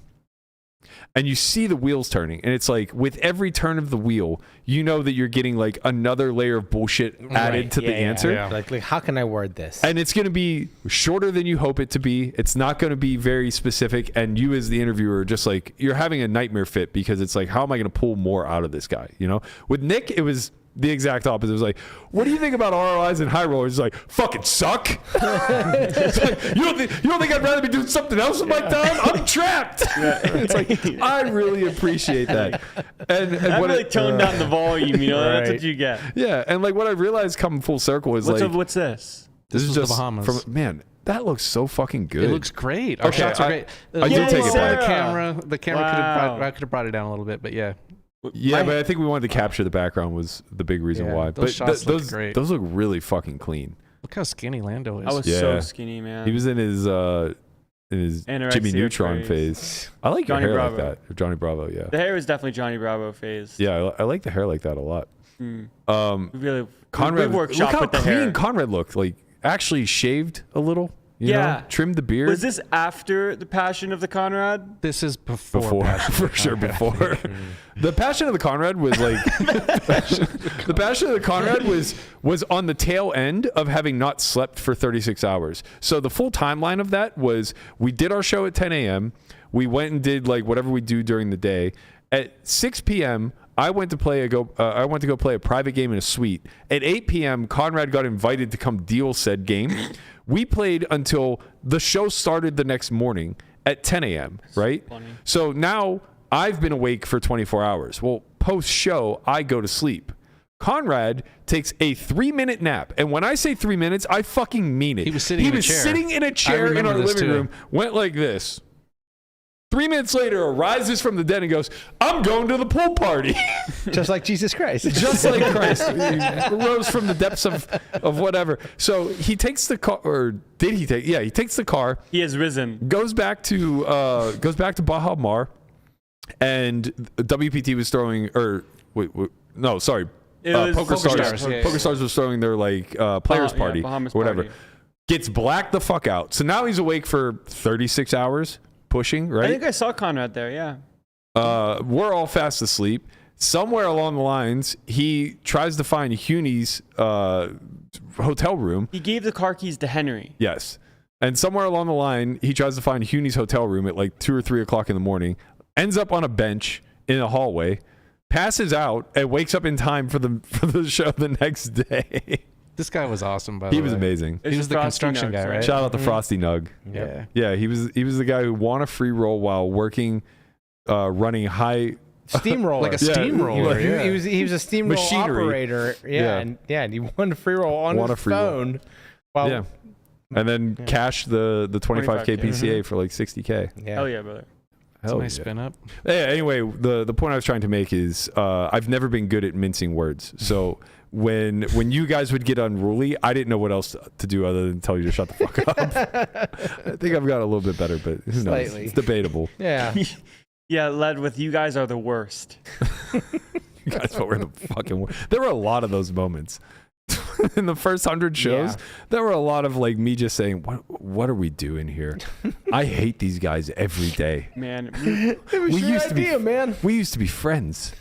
and you see the wheels turning. And it's like with every turn of the wheel, you know that you're getting like another layer of bullshit added to the answer. Yeah. Like, how can I word this? And it's going to be shorter than you hope it to be. It's not going to be very specific. And you as the interviewer, just like you're having a nightmare fit because it's like, how am I going to pull more out of this guy? You know, with Nick, it was the exact opposite. It was like, what do you think about ROIs and high rollers? It's like, fucking suck. It's like, you don't think I'd rather be doing something else with my time? I'm trapped. It's like, I really appreciate that. And I what really toned down the volume, you know, that's what you get. Yeah, and like what I realized coming full circle is what's this? This is was just the Bahamas. man, that looks so fucking good. It looks great. Our shots are great. I do take it back. The camera could have brought it down a little bit, but yeah. Yeah, but I think we wanted to capture the background was the big reason why. Those shots look great. Those look really fucking clean. Look how skinny Lando is. I was so skinny, man. He was in his Jimmy Neutron phase. I like Johnny your hair Bravo. like that. Johnny Bravo, yeah. The hair was definitely Johnny Bravo phase. Yeah, I like the hair like that a lot. Really, Conrad, we look workshop how with the clean hair. Conrad looked. Like actually shaved a little. You know, trimmed the beard. Was this after the Passion of the Conrad? This is before for sure. Before the Passion of the Conrad was like the Passion of the Conrad was on the tail end of having not slept for 36 hours. So the full timeline of that was we did our show at 10 a.m. We went and did like whatever we do during the day. At 6 p.m. I went to go play a private game in a suite. At 8 p.m. Conrad got invited to come deal said game. We played until the show started the next morning at 10 a.m., right? So now I've been awake for 24 hours. Well, post-show, I go to sleep. Conrad takes a 3-minute nap. And when I say 3 minutes, I fucking mean it. He was sitting in a chair in our living room, went like this. 3 minutes later, arises from the dead and goes, I'm going to the pool party. Just like Jesus Christ. Just like Christ. He rose from the depths of whatever. So he takes the car, or did he take? Yeah, he takes the car. He has risen. Goes back to Baja Mar, and WPT was throwing, or no, sorry. Poker Stars. Poker Stars was throwing their like players party, Bahamas whatever. party. Gets blacked the fuck out. So now he's awake for 36 hours. Pushing, right? I think I saw Conrad there, yeah. We're all fast asleep. Somewhere along the lines, he tries to find Huney's hotel room. He gave the car keys to Henry. Yes. And somewhere along the line, he tries to find Huney's hotel room at like 2 or 3 o'clock in the morning, ends up on a bench in a hallway, passes out, and wakes up in time for the show the next day. This guy was awesome, by the way. He was amazing. He was the construction guy, right? Shout out to Frosty Nug. Yeah. Yeah, he was the guy who won a free roll while working, running high steamroller, like a steamroller. He was a steamroller machinery operator. And he won a free roll on his phone. Yeah, and then cashed the 25K PCA for like 60K. Yeah. Hell yeah, brother. That's a nice spin up. Yeah, anyway, the point I was trying to make is I've never been good at mincing words. So when you guys would get unruly, I didn't know what else to do other than tell you to shut the fuck up. I think I've got a little bit better, but who knows? It's debatable. Yeah. Yeah, led with you guys are the worst. You guys were the fucking worst. There were a lot of those moments. In the first 100 shows, there were a lot of like me just saying, "What are we doing here? I hate these guys every day." Man, it was your idea, man. We used to be friends.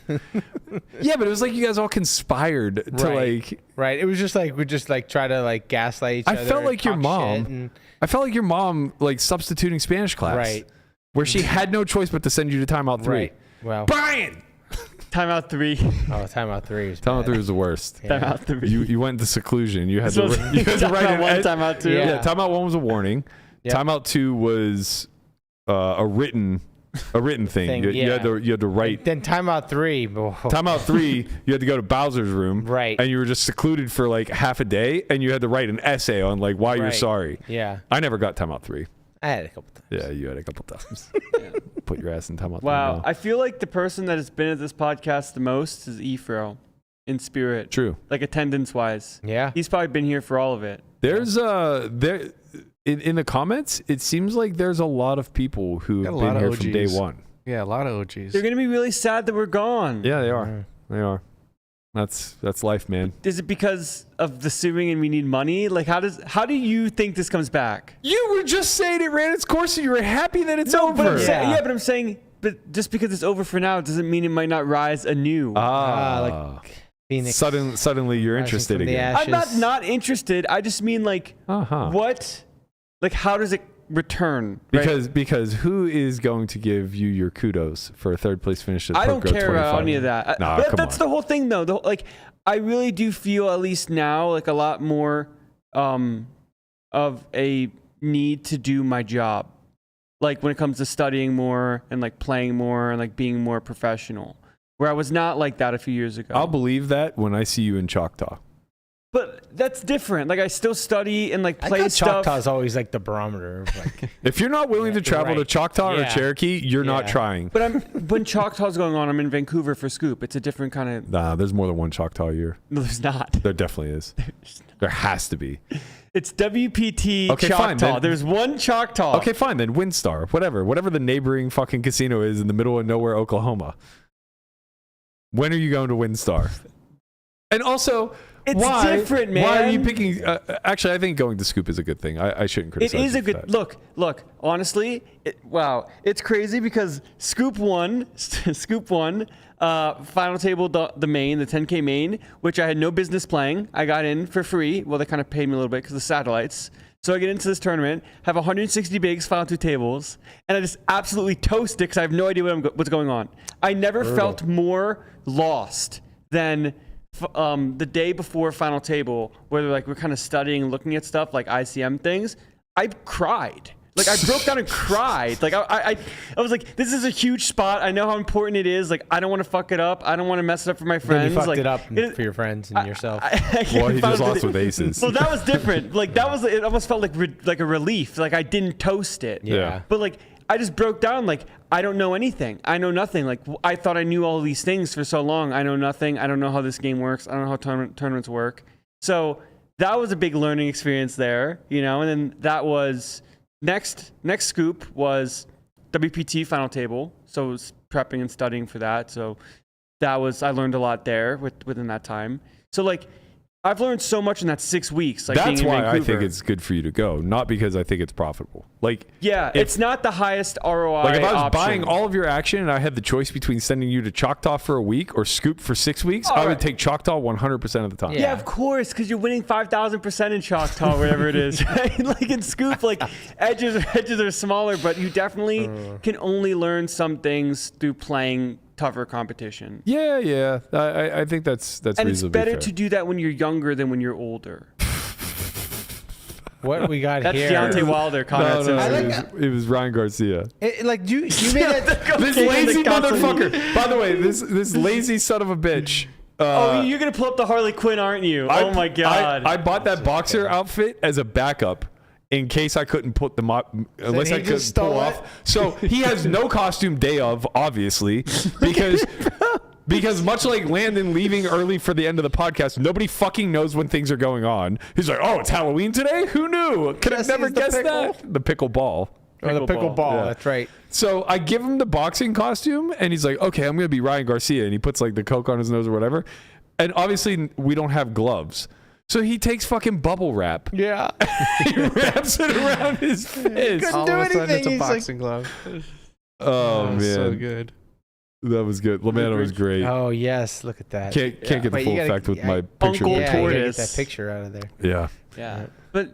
Yeah, but it was like you guys all conspired to like. Right. It was just like we just like try to like gaslight each other. I felt like your mom. I felt like your mom like substituting Spanish class. Right. Where she had no choice but to send you to timeout 3. Right. Well, Brian. Timeout 3. Oh, timeout 3 is Timeout bad. 3 was the worst. Yeah. Timeout 3. You went into seclusion. You had to write Timeout 1, timeout 2. Yeah, timeout 1 was a warning. Yep. Timeout 2 was a written thing. You had to write. Then timeout 3. Timeout 3, you had to go to Bowser's room. Right. And you were just secluded for like half a day, and you had to write an essay on like why you're Right. sorry. Yeah. I never got timeout 3. I had it a couple times. Yeah, you had a couple times. Put your ass in timeout 3. Wow. now. I feel like the person that has been at this podcast the most is Ephro in spirit. True. Like attendance wise. Yeah. He's probably been here for all of it. There's there in the comments, it seems like there's a lot of people who have Got a been lot of here from day OGs. one. Yeah, a lot of OGs. They're going to be really sad that we're gone. Yeah, they are. They are. That's life, man. Is it because of the suing and we need money? Like, how do you think this comes back? You were just saying it ran its course and you were happy that it's over. But I'm saying, but just because it's over for now doesn't mean it might not rise anew. Like Phoenix. Suddenly you're rising interested from the again. ashes. I'm not interested. I just mean like, what? Like, how does it return? Right? Because who is going to give you your kudos for a third place finish? I don't care about any of that. Nah, but come that's on. the whole thing, though. Like, I really do feel, at least now, like a lot more of a need to do my job. Like when it comes to studying more and like playing more and like being more professional, where I was not like that a few years ago. I'll believe that when I see you in Choctaw. But that's different. Like I still study and like I play thought stuff. Choctaw's always like the barometer of like. If you're not willing to travel to Choctaw or Cherokee, you're not trying. But when Choctaw's going on, I'm in Vancouver for Scoop. It's a different kind of. Nah, there's more than one Choctaw a year. No, there's not. There definitely is. There has to be. It's WPT Okay, Choctaw. fine, then. There's one Choctaw. Okay, fine then. Windstar, whatever the neighboring fucking casino is in the middle of nowhere, Oklahoma. When are you going to Windstar? And also, It's different, man. Why are you picking? Actually, I think going to Scoop is a good thing. I shouldn't criticize. It is you a for good that. look. Honestly, wow, it's crazy because Scoop won. Final table, the main, the 10K main, which I had no business playing. I got in for free. Well, they kind of paid me a little bit because of satellites. So I get into this tournament, have 160 bigs, final 2 tables, and I just absolutely toast it because I have no idea what's going on. I never felt more lost than the day before final table, where like we're kind of studying and looking at stuff like ICM things. I cried. Like I broke down and cried. Like I was like, this is a huge spot. I know how important it is. Like I don't want to fuck it up. I don't want to mess it up for my friends. Then you fucked like, it up for your friends and yourself. Well, he just lost with aces. Well, that was different. Like that was, it almost felt like a relief. Like I didn't toast it. Yeah. But like I just broke down. Like I don't know anything. I know nothing. Like I thought I knew all these things for so long. I know nothing. I don't know how this game works. I don't know how tournaments work. So that was a big learning experience there, you know. And then that was next scoop was WPT final table. So it was prepping and studying for that. So that was, I learned a lot there within that time. So like I've learned so much in that 6 weeks. Like That's being in why Vancouver. I think it's good for you to go, not because I think it's profitable. Like, yeah, it's not the highest ROI. like if I was option. buying all of your action and I had the choice between sending you to Choctaw for a week or Scoop for 6 weeks, I would take Choctaw 100% of the time. Yeah, of course, because you're winning 5,000% in Choctaw, whatever it is, right? Like in Scoop, like edges are smaller, but you definitely can only learn some things through playing tougher competition. Yeah. I think that's And it's reasonably better fair. to do that when you're younger than when you're older. What we got That's here? Deontay Wilder. Conrad says. It was Ryan Garcia. Like you made that. This lazy motherfucker. By the way, this lazy son of a bitch. You're gonna pull up the Harley Quinn, aren't you? Oh my god! I bought that boxer outfit as a backup in case I couldn't put them up, unless I could pull off. So he has no costume day of, obviously, because much like Landon leaving early for the end of the podcast, nobody fucking knows when things are going on. He's like, oh, it's Halloween today? Who knew? Could have never guessed that. The pickle ball. Or the pickleball. Yeah. That's right. So I give him the boxing costume, and he's like, okay, I'm going to be Ryan Garcia. And he puts like the Coke on his nose or whatever. And obviously, we don't have gloves. So he takes fucking bubble wrap. Yeah. He wraps it around his fist. All of a sudden, it's a boxing glove. Oh, man. So good. That was good. LaManna was great. Oh yes, look at that. Can't get the But full you gotta- effect with yeah, my picture. Uncle Yeah, you gotta get Tortoise. that picture out of there. Yeah. Yeah. But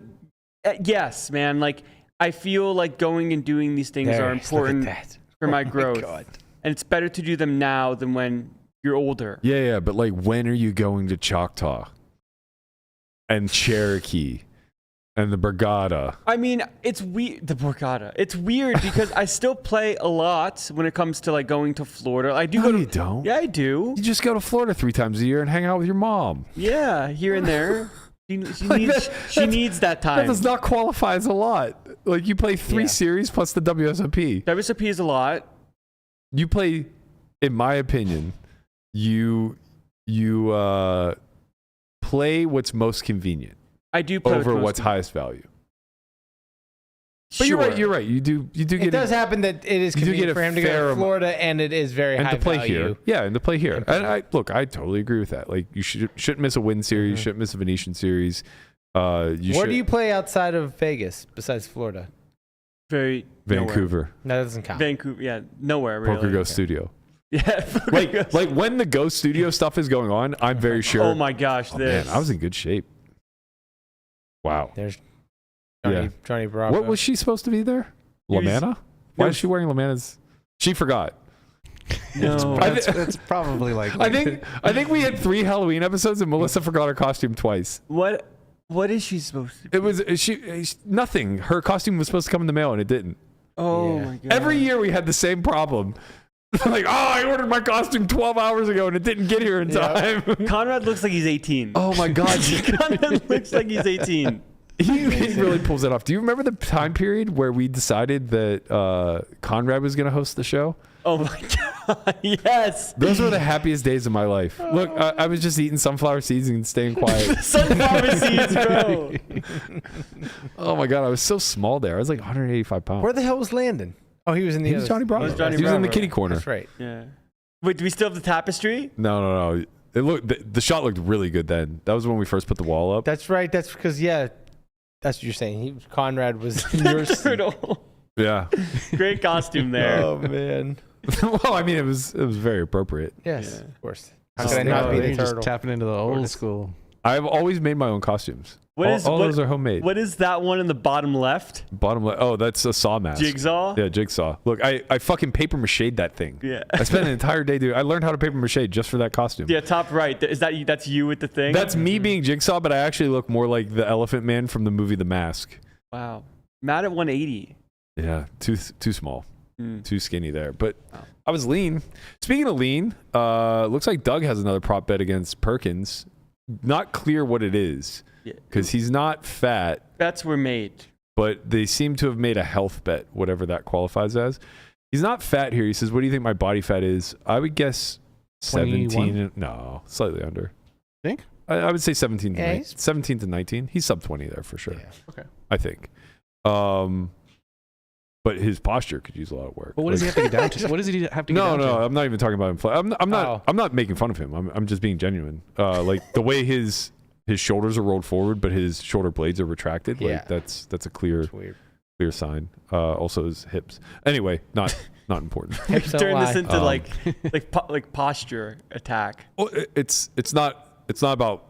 yes, man, like I feel like going and doing these things There, are look at important that. for my Oh my growth. God. And it's better to do them now than when You're older. Yeah, but like, when are you going to Choctaw and Cherokee and the Borgata? I mean, it's weird. The Borgata. It's weird because I still play a lot when it comes to like going to Florida. I do No, go to. you don't. Yeah, I do. You just go to Florida 3 times a year and hang out with your mom. Yeah, here and there. She Like needs that time. That does not qualify as a lot. Like, you play 3 Yeah. series plus the WSOP. WSOP is a lot. You play, in my opinion, you play what's most convenient I do play over with what's most- highest value. But Sure. you're right. You do It get does happen that it is you do convenient get for a him to go fair to amount- Florida, and it is very and high to play value. here. Yeah, and to play here. And I totally agree with that. Like, you shouldn't miss a win series, Mm-hmm. you shouldn't miss a Venetian series. Where do you play outside of Vegas besides Florida? Very Vancouver. No, that doesn't count. Vancouver. Yeah, nowhere really. Poker Go Studio. Yeah. Like when the Go Studio stuff is going on, I'm very sure. Oh my gosh, this. Man, I was in good shape. Wow. There's Yeah. Johnny Bravo. What was she supposed to be there? He was- Lamanna? Why is she wearing Lamanna's? She forgot. No. It's probably like. I think we had 3 Halloween episodes and Melissa forgot her costume twice. What is she supposed to be? It was nothing. Her costume was supposed to come in the mail and it didn't. Oh my god. Every year we had the same problem. Like, I ordered my costume 12 hours ago and it didn't get here in time. Conrad looks like he's 18. Oh my god. Conrad looks like he's 18. He really pulls it off. Do you remember the time period where we decided that Conrad was going to host the show? Oh my god. Yes. Those were the happiest days of my life. Look, I was just eating sunflower seeds and staying quiet. Sunflower seeds, bro. Oh my god, I was so small there. I was like 185 pounds. Where the hell was Landon? Oh, he was in the. He was other- Johnny Bravo. He was Johnny He was in the Bravo. kitty corner. That's right. Yeah. Wait, do we still have the tapestry? No. It looked the shot looked really good then. That was when we first put the wall up. That's right. That's because that's what you're saying. Conrad was in your seat. Turtle. Yeah. Great costume there. Oh man. Well, I mean, it was very appropriate. Yes, Yeah. of course. How could I not be you're the just turtle? tapping into the old school. I've always made my own costumes. All those are homemade. What is that one in the bottom left? Bottom left. Oh, that's a saw mask. Jigsaw? Yeah, jigsaw. Look, I fucking paper mached that thing. Yeah. I spent an entire day doing. I learned how to paper mache just for that costume. Yeah, top right. Is that you? That's you with the thing? That's me being Jigsaw, but I actually look more like the Elephant Man from the movie The Mask. Wow. Matt at 180. Yeah, too small, Mm. too skinny there. But I was lean. Speaking of lean, looks like Doug has another prop bet against Perkins. Not clear what it is because he's not fat. Bets were made. But they seem to have made a health bet, whatever that qualifies as. He's not fat here. He says, "What do you think my body fat is?" I would guess 17. 21? No, slightly under. Think? I would say 17 to Yeah, 19, 17 to 19. He's sub 20 there for sure. Yeah. Okay. I think. But his posture could use a lot of work. But what does he have to get down to? What does he have to get down to? No, I'm not even talking about him. I'm not making fun of him. I'm just being genuine. Like the way his shoulders are rolled forward, but his shoulder blades are retracted. Yeah. Like that's a clear Weird. sign. Also his hips. Anyway, not important. Hips don't Turn lie. this into like posture attack. Well, it's not about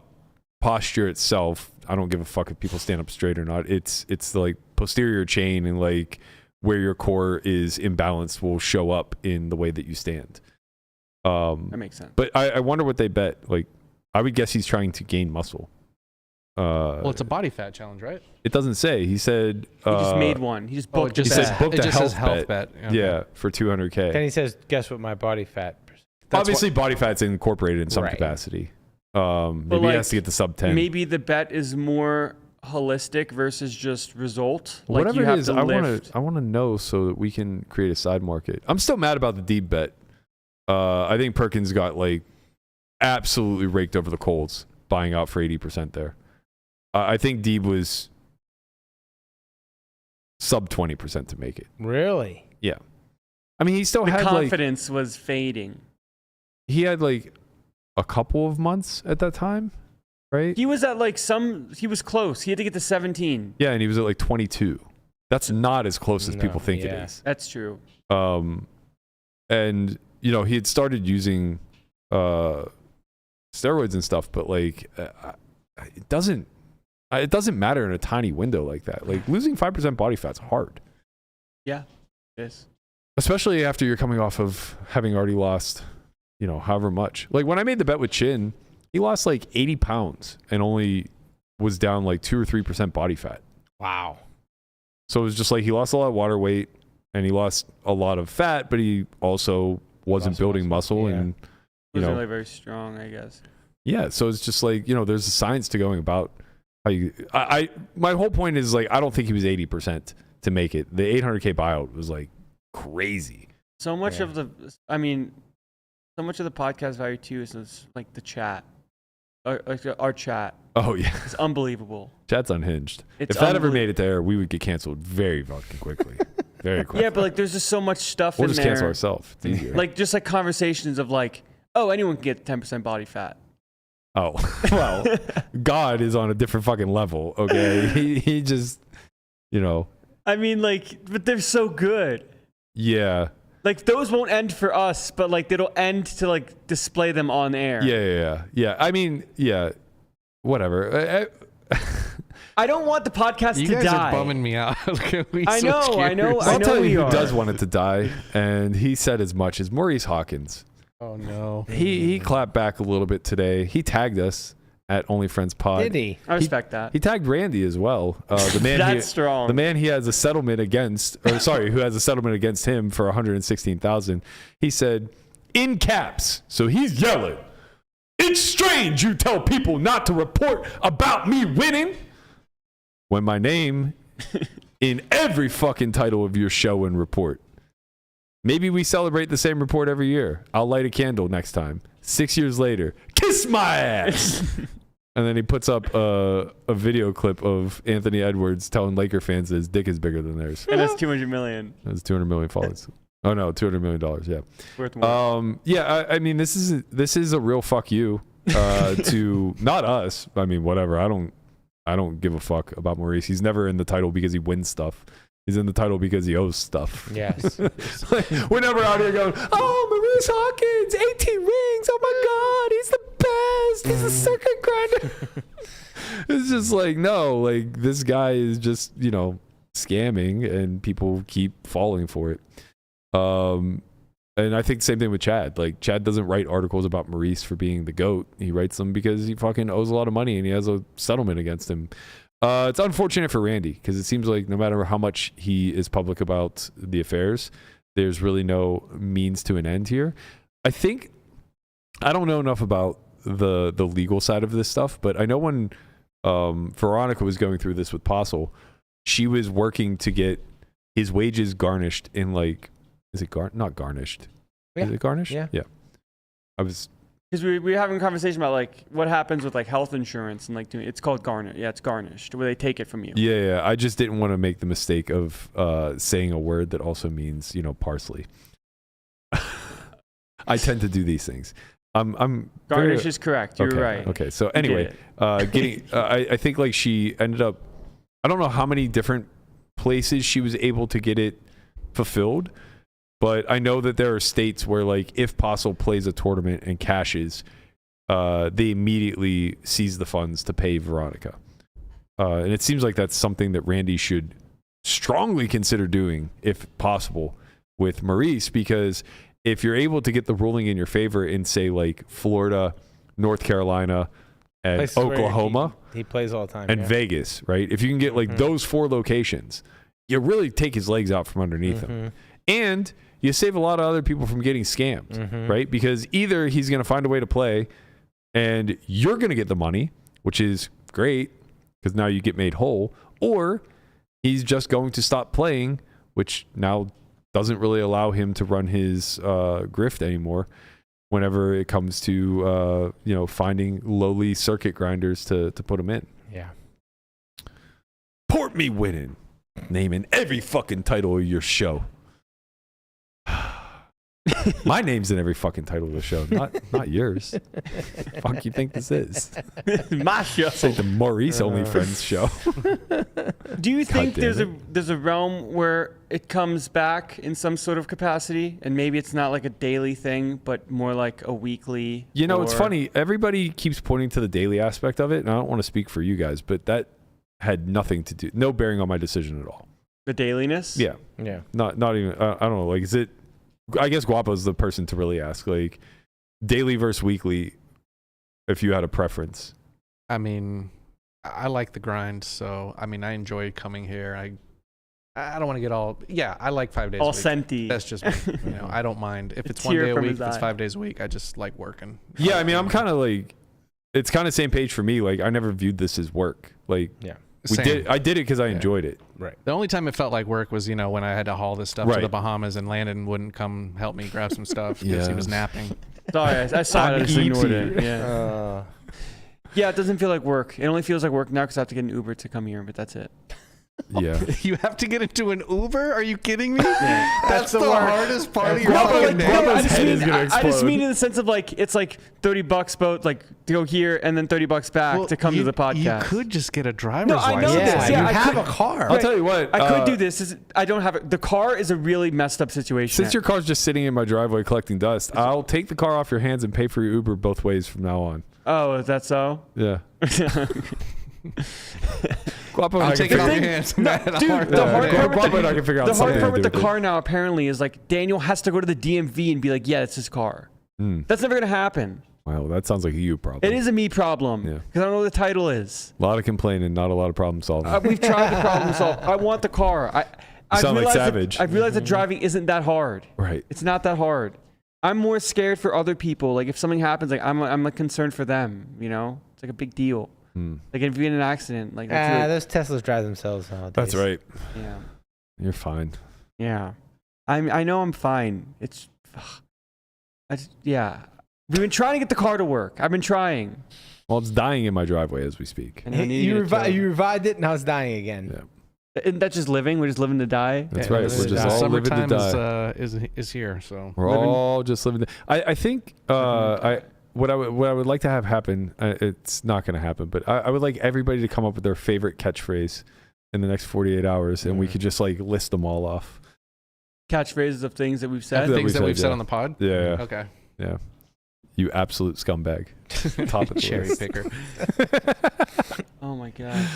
posture itself. I don't give a fuck if people stand up straight or not. It's the like posterior chain and like where your core is imbalanced will show up in the way that you stand. That makes sense. But I wonder what they bet. Like I would guess he's trying to gain muscle. Well, it's a body fat challenge, right? It doesn't say. He said He just made one. He just booked he said booked a health bet. Okay. Yeah, for 200K. Then he says, "Guess what my body fat." Obviously, body fat's incorporated in some Right. capacity. Maybe he has to get to sub 10. Maybe the bet is more holistic versus just result. Like Whatever you it have is, to lift. I want to know so that we can create a side market. I'm still mad about the deep bet. I think Perkins got like absolutely raked over the coals buying out for 80% there. I think Deeb was sub 20% to make it. Really? Yeah. I mean, he still The had confidence was fading. he had like a couple of months at that time, right? He was at he was close. He had to get to 17. Yeah, and he was at like 22. That's not as close as people think it is. That's true. And you know, he had started using steroids and stuff, but like it doesn't matter in a tiny window like that. Like losing 5% body fat's hard. Yeah, it is. Especially after you're coming off of having already lost however much. Like when I made the bet with Chin, he lost like 80 pounds and only was down like 2 or 3% body fat. Wow. So it was just like he lost a lot of water weight and he lost a lot of fat, but he also wasn't building muscle and wasn't really very strong, I guess. Yeah, so it's just like, there's a science to going about how you my whole point is like I don't think he was 80% to make it. The 800K buyout was like crazy. So much of the podcast value too is like the chat. Our chat. Oh yeah. It's unbelievable. Chat's unhinged. If that ever made it to air, we would get canceled very fucking quickly. Very quickly. Yeah, but like there's just so much stuff in there. We'll just cancel ourselves. It's easier. Like just like conversations of like, oh, anyone can get 10% body fat. Oh, well, God is on a different fucking level, okay? He just, I mean, like, but they're so good. Yeah. Like, those won't end for us, but, like, it'll end to, like, display them on air. Yeah. I mean, yeah, whatever. I don't want the podcast to die. You guys are bumming me out. I know. I'll tell you who does want it to die, and he said as much as Maurice Hawkins. Oh, no. He clapped back a little bit today. He tagged us at Only Friends Pod. Did he? I respect that. He tagged Randy as well. The man That's strong. The man he has a settlement against, who has a settlement against him for $116,000. He said, in caps. So he's yelling, "It's strange you tell people not to report about me winning when my name in every fucking title of your show and report. Maybe we celebrate the same report every year. I'll light a candle next time. 6 years later, kiss my ass." And then he puts up a video clip of Anthony Edwards telling Laker fans that his dick is bigger than theirs. And that's 200 million. That's 200 million followers. Oh no, $200 million. Yeah. Worth more. Yeah. I mean, this is a real fuck you to not us. I mean, whatever. I don't give a fuck about Maurice. He's never in the title because he wins stuff. He's in the title because he owes stuff. Yes. Like, we're never out here going, "Oh, Maurice Hawkins, 18 rings. Oh my God, he's the best. He's a circuit grinder." It's just like, no, like this guy is just, scamming and people keep falling for it. And I think the same thing with Chad. Like, Chad doesn't write articles about Maurice for being the GOAT. He writes them because he fucking owes a lot of money and he has a settlement against him. It's unfortunate for Randy because it seems like no matter how much he is public about the affairs, there's really no means to an end here. I don't know enough about the legal side of this stuff, but I know when Veronica was going through this with Postle, she was working to get his wages garnished in like, is it not garnished? Yeah. Is it garnished? Yeah. Because we were having a conversation about like what happens with like health insurance and like it's called garnished. Yeah, it's garnished where they take it from you. Yeah. I just didn't want to make the mistake of saying a word that also means parsley. I tend to do these things. I'm garnish is correct. You're okay, right. Okay. So anyway, I think like she ended up. I don't know how many different places she was able to get it fulfilled. But I know that there are states where, like, if Postle plays a tournament and cashes, they immediately seize the funds to pay Veronica. And it seems like that's something that Randy should strongly consider doing, if possible, with Maurice, because if you're able to get the ruling in your favor in, say, like, Florida, North Carolina, and Oklahoma. He plays all the time. And Vegas, right? If you can get, like, those 4 locations, you really take his legs out from underneath him. And you save a lot of other people from getting scammed, right? Because either he's going to find a way to play and you're going to get the money, which is great because now you get made whole, or he's just going to stop playing, which now doesn't really allow him to run his grift anymore whenever it comes to, finding lowly circuit grinders to put him in. Yeah. Port me winning. Naming every fucking title of your show. My name's in every fucking title of the show, not yours. Fuck you think this is? My show. It's like the Maurice Only Friends show. Do you think there's a realm where it comes back in some sort of capacity, and maybe it's not like a daily thing, but more like a weekly? It's funny. Everybody keeps pointing to the daily aspect of it, and I don't want to speak for you guys, but that had nothing to do, no bearing on my decision at all. The dailiness? Yeah. Not even. I don't know. Like, is it? I guess Guapo's the person to really ask. Like, daily versus weekly, if you had a preference. I mean, I like the grind, so I mean, I enjoy coming here. I don't want to get all. Yeah, I like 5 days. All a week. scenty. That's just me. You know, I don't mind if it's A 1 tear day a from week. his If it's eye. 5 days a week, I just like working. Yeah, I mean, I'm kind of like, it's kind of same page for me. Like, I never viewed this as work. Like, Same. I did it because I enjoyed it. Right. The only time it felt like work was, you know, when I had to haul this stuff to the Bahamas and Landon wouldn't come help me grab some stuff because he was napping. Sorry, I saw it. I just ignored it. Yeah. Yeah, it doesn't feel like work. It only feels like work now because I have to get an Uber to come here, but that's it. Yeah. You have to get into an Uber? Are you kidding me? Yeah. That's the hardest part of your No, but fucking like, day. no, I just mean in the sense of like it's like $30 both like to go here and then $30 back to come to the podcast. You could just get a driver's I know license. this. Yeah, Yeah, you I have could- a car. I'll tell you what. I could do this. I don't have it. The car is a really messed up situation. Since your car's just sitting in my driveway collecting dust, I'll take the car off your hands and pay for your Uber both ways from now on. Oh, is that so? Yeah. I'm taking off your hands. Dude, the hard part with the it. car now apparently is like Daniel has to go to the DMV and be like, yeah, it's his car. That's never gonna happen. Wow, that sounds like a you problem. It is a me problem because I don't know what the title is. A lot of complaining, not a lot of problem solving. We've tried to problem solve. I want the car. I sound like Savage. I've realized that driving isn't that hard. Right. It's not that hard. I'm more scared for other people. Like if something happens, like I'm concerned for them. You know, it's like a big deal. Like if you're in an accident, like those Teslas drive themselves nowadays. That's right. Yeah. You're fine. Yeah. I know I'm fine. It's yeah. We've been trying to get the car to work. I've been trying. Well, it's dying in my driveway as we speak. And I need You to get it revived it, now it's dying again. Yeah. Isn't that just living? We're just living to die. That's right. We're just all living to Summertime die. is here. So We're all just living. I think what I would like to have happen. It's not going to happen, but I would like everybody to come up with their favorite catchphrase in the next 48 hours, and we could just like list them all off. Catchphrases of things that we've said. things that we've said on the pod. Yeah. Okay. Yeah. You absolute scumbag. Top of the Cherry list. picker. Oh my god.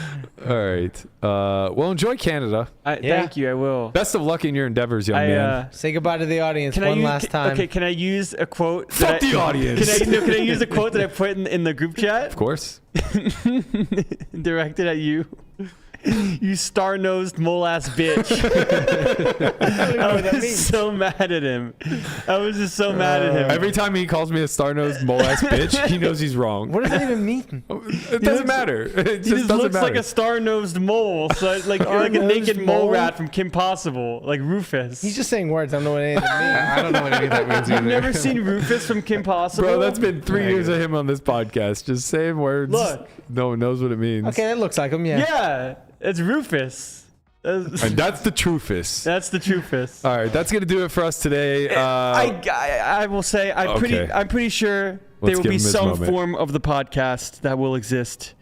All right. Well, enjoy Canada. Thank you. I will. Best of luck in your endeavors, young man. Say goodbye to the audience last time. Okay, can I use a quote? Fuck the audience. Can I use a quote that I put in the group chat? Of course. Directed at you. You star-nosed mole-ass bitch. I was so mad at him. I was just so mad at him. Every time he calls me a star-nosed mole-ass bitch, he knows he's wrong. What does that even mean? It doesn't matter. It He just doesn't looks matter. like a star-nosed mole, so like you're like a naked mole rat from Kim Possible, like Rufus. He's just saying words. I don't know what any of that means. I don't know what any of that means either. You've never seen Rufus from Kim Possible? Bro, that's been 3 years of him on this podcast. Just saying words. Look. No one knows what it means. Okay, that looks like him, yeah. Yeah, it's Rufus. And that's the truthist. That's the Rufus. All right, that's gonna do it for us today. I will say I'm pretty sure there will give be him his some moment. form of the podcast that will exist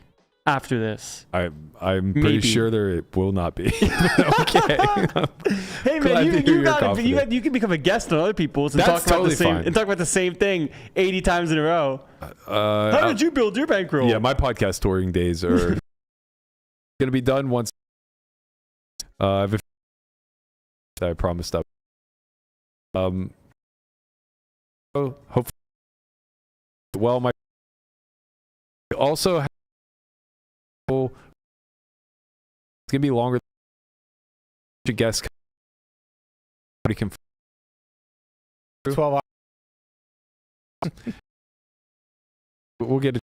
after this. I'm pretty Maybe. sure there will not be. Okay. Hey Glad man, to hear you you're got confident. you can become a guest on other people's and That's talk about totally the same fine. and talk about the same thing 80 times in a row. How did you build your bankroll? Yeah, my podcast touring days are gonna be done once. I promised up. Hopefully, well, my also it's gonna be longer. Guess 12 hours. We'll get it.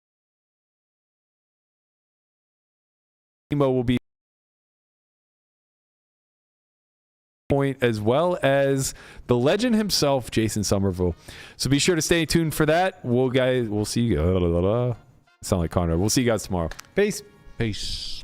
Emo will be point as well as the legend himself, Jason Somerville. So be sure to stay tuned for that. We'll see you. Sound like Conrad. We'll see you guys tomorrow. Peace. Peace.